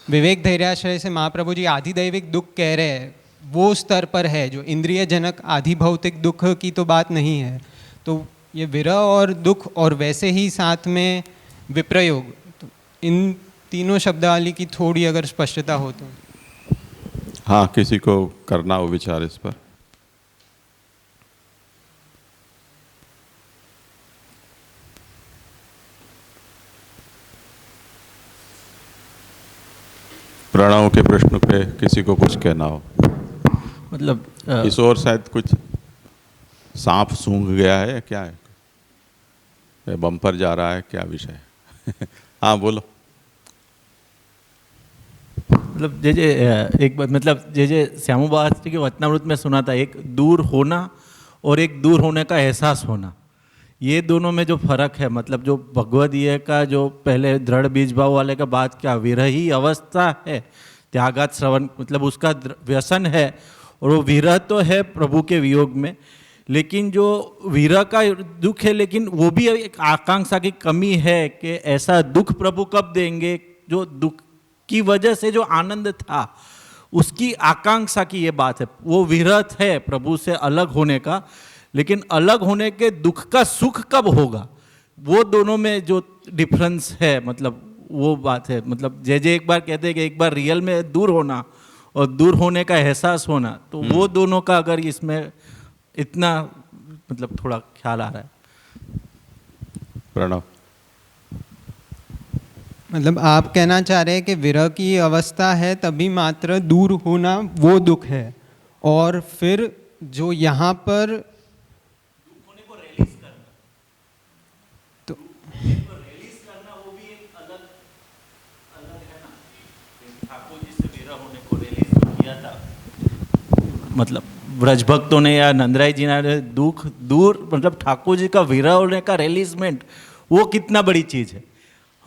विवेक धैर्याश्रय से महाप्रभु जी आधिदैविक दुख कह रहे हैं वो स्तर पर है, जो इंद्रिय जनक आधि भौतिक दुख की तो बात नहीं है। तो ये विरह और दुख और वैसे ही साथ में विप्रयोग, तो इन तीनों शब्दावली की थोड़ी अगर स्पष्टता हो तो। हाँ, किसी को करना हो विचार इस पर। प्रणव के प्रश्न पे किसी को कुछ कहना हो। मतलब इस और शायद कुछ सांप सूंघ गया है या क्या है? बम्पर जा रहा है, क्या विषय है? हाँ बोलो। मतलब जे एक बात, मतलब जे श्यामू शास्त्री के वचनामृत में सुना था, एक दूर होना और एक दूर होने का एहसास होना, ये दोनों में जो फर्क है, मतलब जो भगवदीय का जो पहले दृढ़ बीज भाव वाले का बात क्या विरही अवस्था है, त्यागात श्रवण, मतलब उसका व्यसन है, और वो विरह तो है प्रभु के वियोग में, लेकिन जो विरह का दुख है, लेकिन वो भी एक आकांक्षा की कमी है कि ऐसा दुख प्रभु कब देंगे, जो दुख की वजह से जो आनंद था उसकी आकांक्षा की ये बात है। वो विरह है प्रभु से अलग होने का, लेकिन अलग होने के दुख का सुख कब होगा, वो दोनों में जो डिफरेंस है, मतलब वो बात है। मतलब जे एक बार कहते हैं कि एक बार रियल में दूर होना और दूर होने का एहसास होना, तो वो दोनों का अगर इसमें इतना मतलब थोड़ा ख्याल आ रहा है। प्रणव। मतलब आप कहना चाह रहे हैं कि विरह की अवस्था है तभी मात्र दूर होना वो दुख है, और फिर जो यहाँ पर मतलब ब्रज भक्तों ने या नंदराय जी ने दुख दूर, मतलब ठाकुर जी का विरह होने का रिलीजमेंट, वो कितना बड़ी चीज़ है।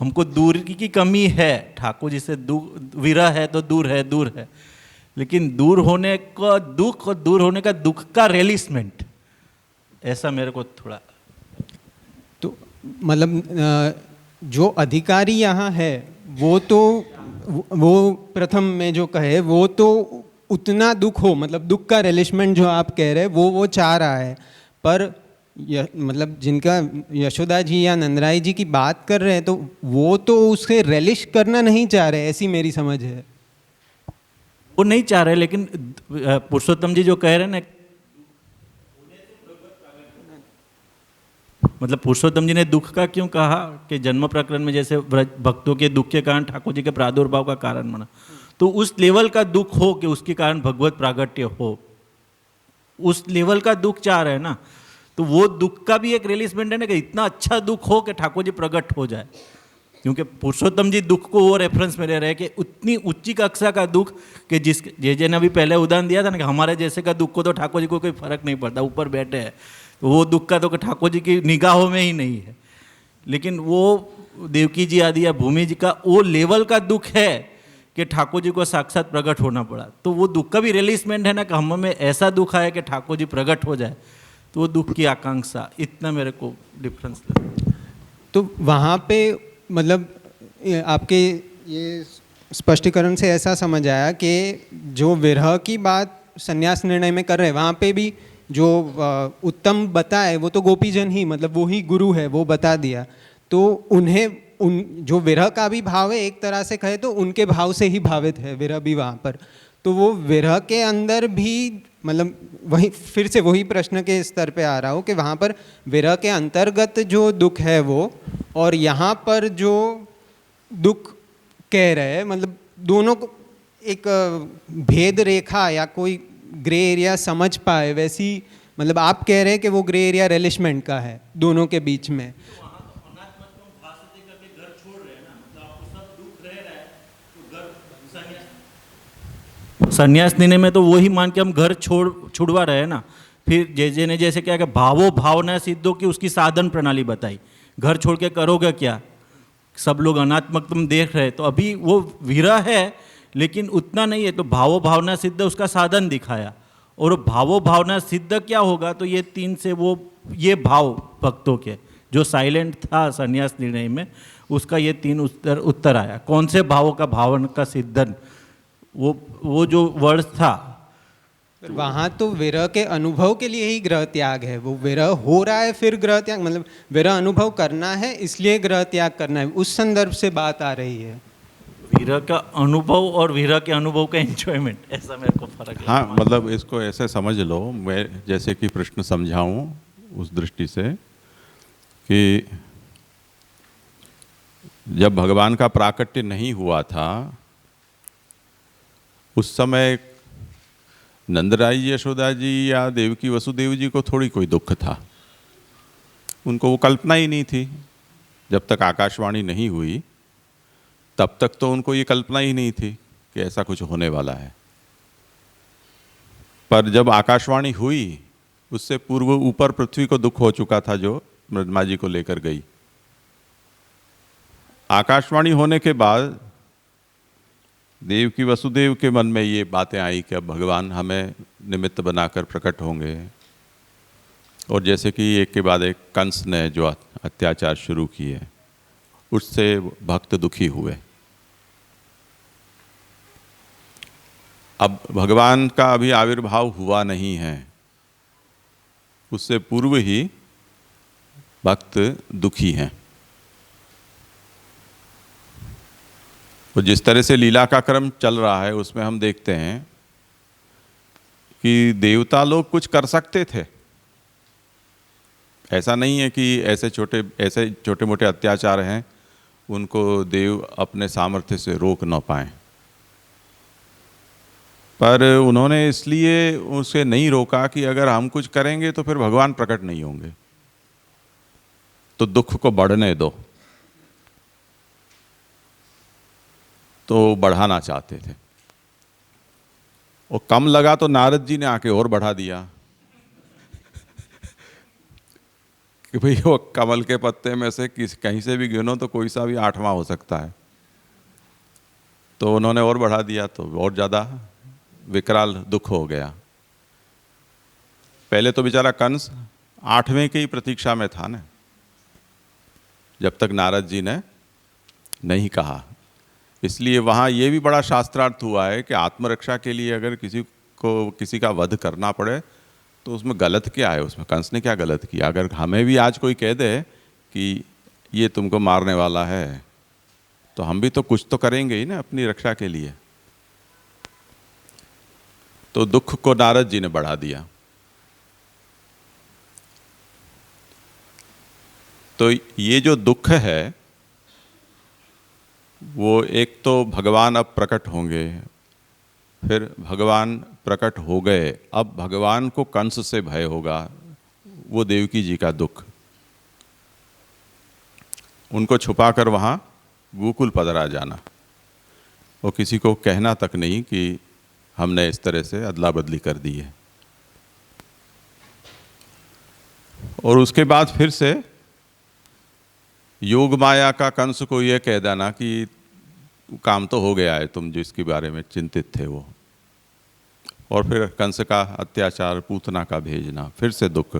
हमको दूर की कमी है, ठाकुर जी से विरह है तो दूर है, लेकिन दूर होने का दुख और दूर होने का दुख का रिलीजमेंट, ऐसा मेरे को थोड़ा। तो मतलब जो अधिकारी यहाँ है वो प्रथम में जो कहे वो तो उतना दुख हो, मतलब दुख का रिलीजमेंट जो आप कह रहे हैं वो चाह रहा है, पर मतलब जिनका यशोदा जी या नंदराय जी की बात कर रहे हैं तो वो तो उससे रिलिश करना नहीं चाह रहे, ऐसी मेरी समझ है। वो नहीं चाह रहे, लेकिन पुरुषोत्तम जी जो कह रहे हैं ना, मतलब पुरुषोत्तम जी ने दुख का क्यों कहा कि जन्म प्रकरण में जैसे भक्तों के दुख के कारण ठाकुर जी के प्रादुर्भाव का कारण बना, तो उस लेवल का दुख हो कि उसके कारण भगवत प्रागट्य हो, उस लेवल का दुख चाह रहे हैं ना, तो वो दुख का भी एक रिलीजमेंट है ना, कि इतना अच्छा दुख हो कि ठाकुर जी प्रकट हो जाए। क्योंकि पुरुषोत्तम जी दुख को वो रेफरेंस में ले रहे हैं कि उतनी उच्ची कक्षा का दुख कि जिस जे ने अभी पहले उदाहरण दिया था ना कि हमारे जैसे का दुख को तो ठाकुर जी को कोई फर्क नहीं पड़ता, ऊपर बैठे हैं, तो वो दुख का तो ठाकुर जी की निगाहों में ही नहीं है। लेकिन वो देवकी जी आदि या भूमि जी का वो लेवल का दुख है कि ठाकुर जी को साक्षात प्रकट होना पड़ा, तो वो दुख का भी रिलीजमेंट है ना कि हम में ऐसा दुख आया कि ठाकुर जी प्रकट हो जाए, तो वो दुख की आकांक्षा, इतना मेरे को डिफरेंस लगा। तो वहाँ पे मतलब आपके ये स्पष्टीकरण से ऐसा समझ आया कि जो विरह की बात संन्यास निर्णय में कर रहे हैं, वहाँ पे भी जो उत्तम बताए वो तो गोपीजन ही, मतलब वो ही गुरु है, वो बता दिया, तो उन्हें जो विरह का भी भाव है एक तरह से कहे तो उनके भाव से ही भावित है विरह भी वहाँ पर, तो वो विरह के अंदर भी मतलब वही फिर से वही प्रश्न के स्तर पे आ रहा हो कि वहाँ पर विरह के अंतर्गत जो दुख है वो, और यहाँ पर जो दुख कह रहे हैं, मतलब दोनों को एक भेद रेखा या कोई ग्रे एरिया समझ पाए वैसी, मतलब आप कह रहे हैं कि वो ग्रे एरिया रिलिशमेंट का है दोनों के बीच में। संन्यास लेने में तो वही मान के हम घर छुड़वा रहे हैं ना। फिर जे ने जैसे क्या कि भावो भावना सिद्धों की उसकी साधन प्रणाली बताई, घर छोड़ के करोगे क्या, सब लोग अनात्मक तुम देख रहे, तो अभी वो विरह है लेकिन उतना नहीं है, तो भावो भावना सिद्ध उसका साधन दिखाया, और भावो भावना सिद्ध क्या होगा, तो ये तीन से वो ये भाव भक्तों के जो साइलेंट था संन्यास निर्णय में, उसका ये तीन उत्तर आया। कौन से भावों का भावन का सिद्धन, वो जो वर्ड था, वहाँ तो विरह के अनुभव के लिए ही ग्रह त्याग है, वो विरह हो रहा है फिर ग्रह त्याग, मतलब विरह अनुभव करना है इसलिए ग्रह त्याग करना है, उस संदर्भ से बात आ रही है। विरह का अनुभव और विरह के अनुभव का एंजॉयमेंट, ऐसा मेरे को फर्क है। हाँ, मतलब इसको ऐसे समझ लो, मैं जैसे कि प्रश्न समझाऊं उस दृष्टि से कि जब भगवान का प्राकट्य नहीं हुआ था उस समय नंदराय यशोदा जी या देवकी वसुदेव जी को थोड़ी कोई दुख था, उनको वो कल्पना ही नहीं थी। जब तक आकाशवाणी नहीं हुई तब तक तो उनको ये कल्पना ही नहीं थी कि ऐसा कुछ होने वाला है। पर जब आकाशवाणी हुई उससे पूर्व ऊपर पृथ्वी को दुख हो चुका था जो ब्रह्मा जी को लेकर गई। आकाशवाणी होने के बाद देव की वसुदेव के मन में ये बातें आई कि अब भगवान हमें निमित्त बनाकर प्रकट होंगे। और जैसे कि एक के बाद एक कंस ने जो अत्याचार शुरू किए उससे भक्त दुखी हुए। अब भगवान का अभी आविर्भाव हुआ नहीं है, उससे पूर्व ही भक्त दुखी हैं। तो जिस तरह से लीला का क्रम चल रहा है उसमें हम देखते हैं कि देवता लोग कुछ कर सकते थे। ऐसा नहीं है कि ऐसे छोटे मोटे अत्याचार हैं उनको देव अपने सामर्थ्य से रोक न पाएं, पर उन्होंने इसलिए उसे नहीं रोका कि अगर हम कुछ करेंगे तो फिर भगवान प्रकट नहीं होंगे, तो दुख को बढ़ने दो। तो बढ़ाना चाहते थे। और कम लगा तो नारद जी ने आके और बढ़ा दिया कि भाई वो कमल के पत्ते में से कहीं से भी गिनो तो कोई सा भी 8वां हो सकता है। तो उन्होंने और बढ़ा दिया तो और ज़्यादा विकराल दुख हो गया। पहले तो बेचारा कंस 8वें की प्रतीक्षा में था ना, जब तक नारद जी ने नहीं कहा। इसलिए वहाँ ये भी बड़ा शास्त्रार्थ हुआ है कि आत्मरक्षा के लिए अगर किसी का वध करना पड़े तो उसमें गलत क्या है, उसमें कंस ने क्या गलत किया। अगर हमें भी आज कोई कह दे कि ये तुमको मारने वाला है तो हम भी तो कुछ तो करेंगे ही ना अपनी रक्षा के लिए। तो दुख को नारद जी ने बढ़ा दिया। तो ये जो दुख है वो एक तो भगवान अब प्रकट होंगे, फिर भगवान प्रकट हो गए, अब भगवान को कंस से भय होगा, वो देवकी जी का दुख। उनको छुपाकर वहाँ गोकुल पधरा जाना और किसी को कहना तक नहीं कि हमने इस तरह से अदला बदली कर दी है। और उसके बाद फिर से योग माया का कंस को यह कह देना कि काम तो हो गया है, तुम जिसके बारे में चिंतित थे वो। और फिर कंस का अत्याचार, पूतना का भेजना, फिर से दुख।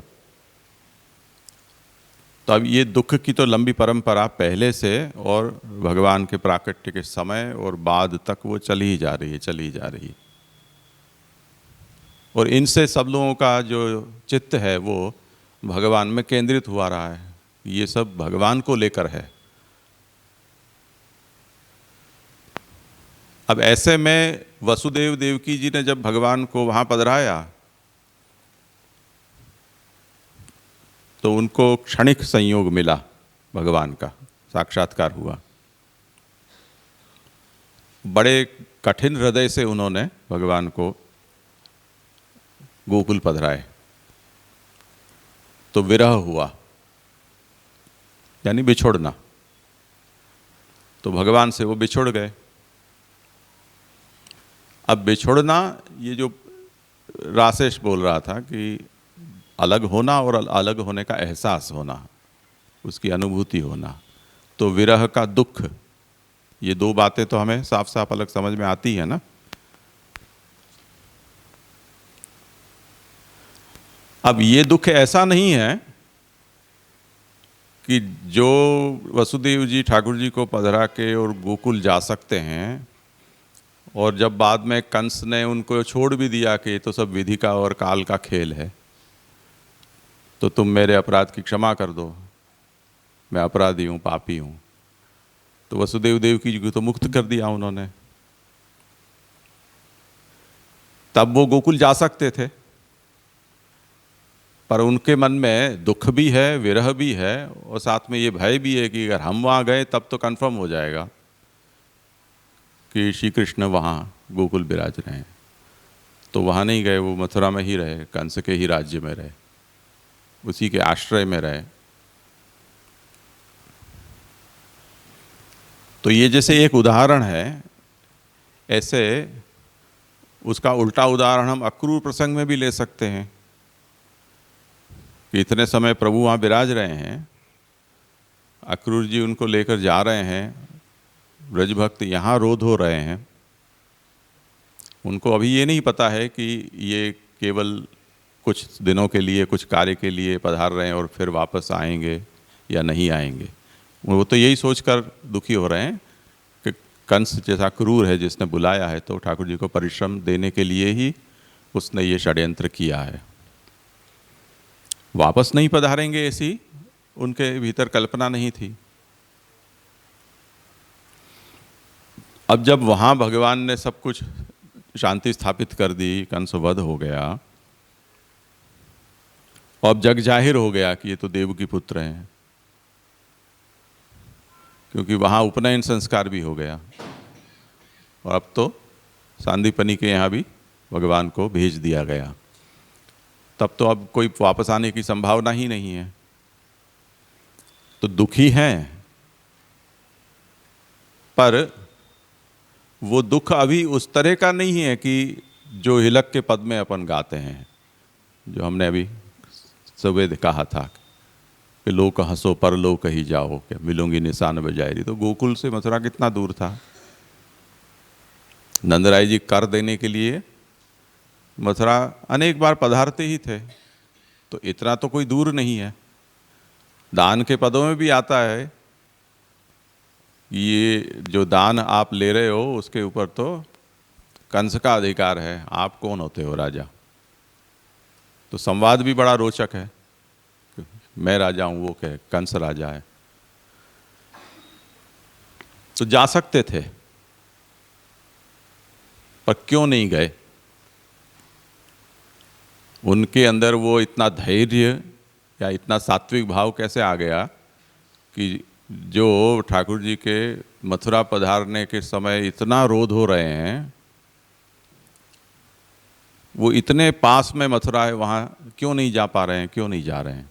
तो अब ये दुख की तो लंबी परंपरा पहले से और भगवान के प्राकट्य के समय और बाद तक वो चली ही जा रही है। और इनसे सब लोगों का जो चित्त है वो भगवान में केंद्रित हुआ रहा है। ये सब भगवान को लेकर है। अब ऐसे में वसुदेव देवकी जी ने जब भगवान को वहाँ पधराया तो उनको क्षणिक संयोग मिला, भगवान का साक्षात्कार हुआ। बड़े कठिन हृदय से उन्होंने भगवान को गोकुल पधराए। तो विरह हुआ यानी बिछोड़ना। तो भगवान से वो बिछुड़ गए। अब बिछोड़ना, ये जो रासेश बोल रहा था कि अलग होना और अलग होने का एहसास होना, उसकी अनुभूति होना, तो विरह का दुख, ये दो बातें तो हमें साफ साफ अलग समझ में आती है ना। अब ये दुख ऐसा नहीं है कि जो वसुदेव जी ठाकुर जी को पधरा के और गोकुल जा सकते हैं और जब बाद में कंस ने उनको छोड़ भी दिया कि ये तो सब विधि का और काल का खेल है, तो तुम मेरे अपराध की क्षमा कर दो, मैं अपराधी हूँ, पापी हूँ। तो वसुदेव देवकी जी को तो मुक्त कर दिया उन्होंने। तब वो गोकुल जा सकते थे, पर उनके मन में दुख भी है, विरह भी है और साथ में ये भय भी है कि अगर हम वहाँ गए तब तो कंफर्म हो जाएगा कि श्री कृष्ण वहाँ गोकुल विराज रहे हैं। तो वहाँ नहीं गए, वो मथुरा में ही रहे, कंस के ही राज्य में रहे, उसी के आश्रय में रहे। तो ये जैसे एक उदाहरण है, ऐसे उसका उल्टा उदाहरण हम अक्रूर प्रसंग में भी ले सकते हैं कि इतने समय प्रभु वहाँ विराज रहे हैं, अक्रूर जी उनको लेकर जा रहे हैं, ब्रजभक्त यहाँ रोध हो रहे हैं। उनको अभी ये नहीं पता है कि ये केवल कुछ दिनों के लिए, कुछ कार्य के लिए पधार रहे हैं और फिर वापस आएंगे या नहीं आएंगे। वो तो यही सोचकर दुखी हो रहे हैं कि कंस जैसा क्रूर है जिसने बुलाया है, तो ठाकुर जी को परिश्रम देने के लिए ही उसने ये षड्यंत्र किया है। वापस नहीं पधारेंगे ऐसी उनके भीतर कल्पना नहीं थी। अब जब वहाँ भगवान ने सब कुछ शांति स्थापित कर दी, कंस वध हो गया, और अब जग जाहिर हो गया कि ये तो देव की पुत्र हैं, क्योंकि वहाँ उपनयन संस्कार भी हो गया और अब तो सांदीपनि के यहाँ भी भगवान को भेज दिया गया। तब तो अब कोई वापस आने की संभावना ही नहीं है। तो दुखी हैं, पर वो दुख अभी उस तरह का नहीं है कि जो हिलक के पद में अपन गाते हैं, जो हमने अभी सुबह कहा था कि लोक हंसो पर लो कही जाओ, क्या मिलूंगी निशान बजाएरी। तो गोकुल से मथुरा कितना दूर था। नंदराय जी कर देने के लिए मथुरा अनेक बार पधारते ही थे, तो इतना तो कोई दूर नहीं है। दान के पदों में भी आता है, ये जो दान आप ले रहे हो उसके ऊपर तो कंस का अधिकार है, आप कौन होते हो राजा। तो संवाद भी बड़ा रोचक है, मैं राजा हूं, वो कहे कंस राजा है। तो जा सकते थे, पर क्यों नहीं गए। उनके अंदर वो इतना धैर्य या इतना सात्विक भाव कैसे आ गया कि जो ठाकुर जी के मथुरा पधारने के समय इतना रोध हो रहे हैं, वो इतने पास में मथुरा है, वहाँ क्यों नहीं जा पा रहे हैं, क्यों नहीं जा रहे हैं,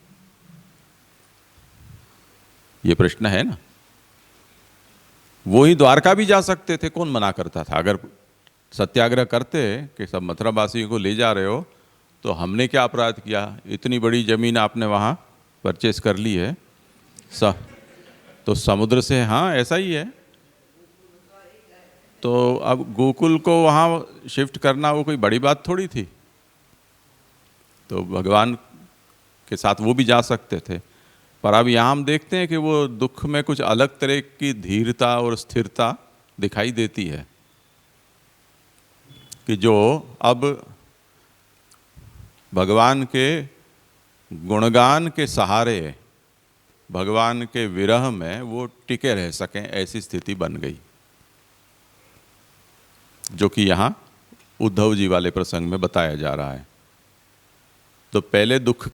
ये प्रश्न है ना। वो ही द्वारका भी जा सकते थे, कौन मना करता था। अगर सत्याग्रह करते कि सब मथुरा वासियों को ले जा रहे हो, तो हमने क्या अपराध किया, इतनी बड़ी जमीन आपने वहाँ परचेस कर ली है, तो समुद्र से, हाँ ऐसा ही है। तो अब गोकुल को वहाँ शिफ्ट करना वो कोई बड़ी बात थोड़ी थी। तो भगवान के साथ वो भी जा सकते थे। पर अब यहाँ हम देखते हैं कि वो दुख में कुछ अलग तरह की धीरता और स्थिरता दिखाई देती है, कि जो अब भगवान के गुणगान के सहारे, भगवान के विरह में वो टिके रह सकें, ऐसी स्थिति बन गई, जो कि यहाँ उद्धव जी वाले प्रसंग में बताया जा रहा है। तो पहले दुख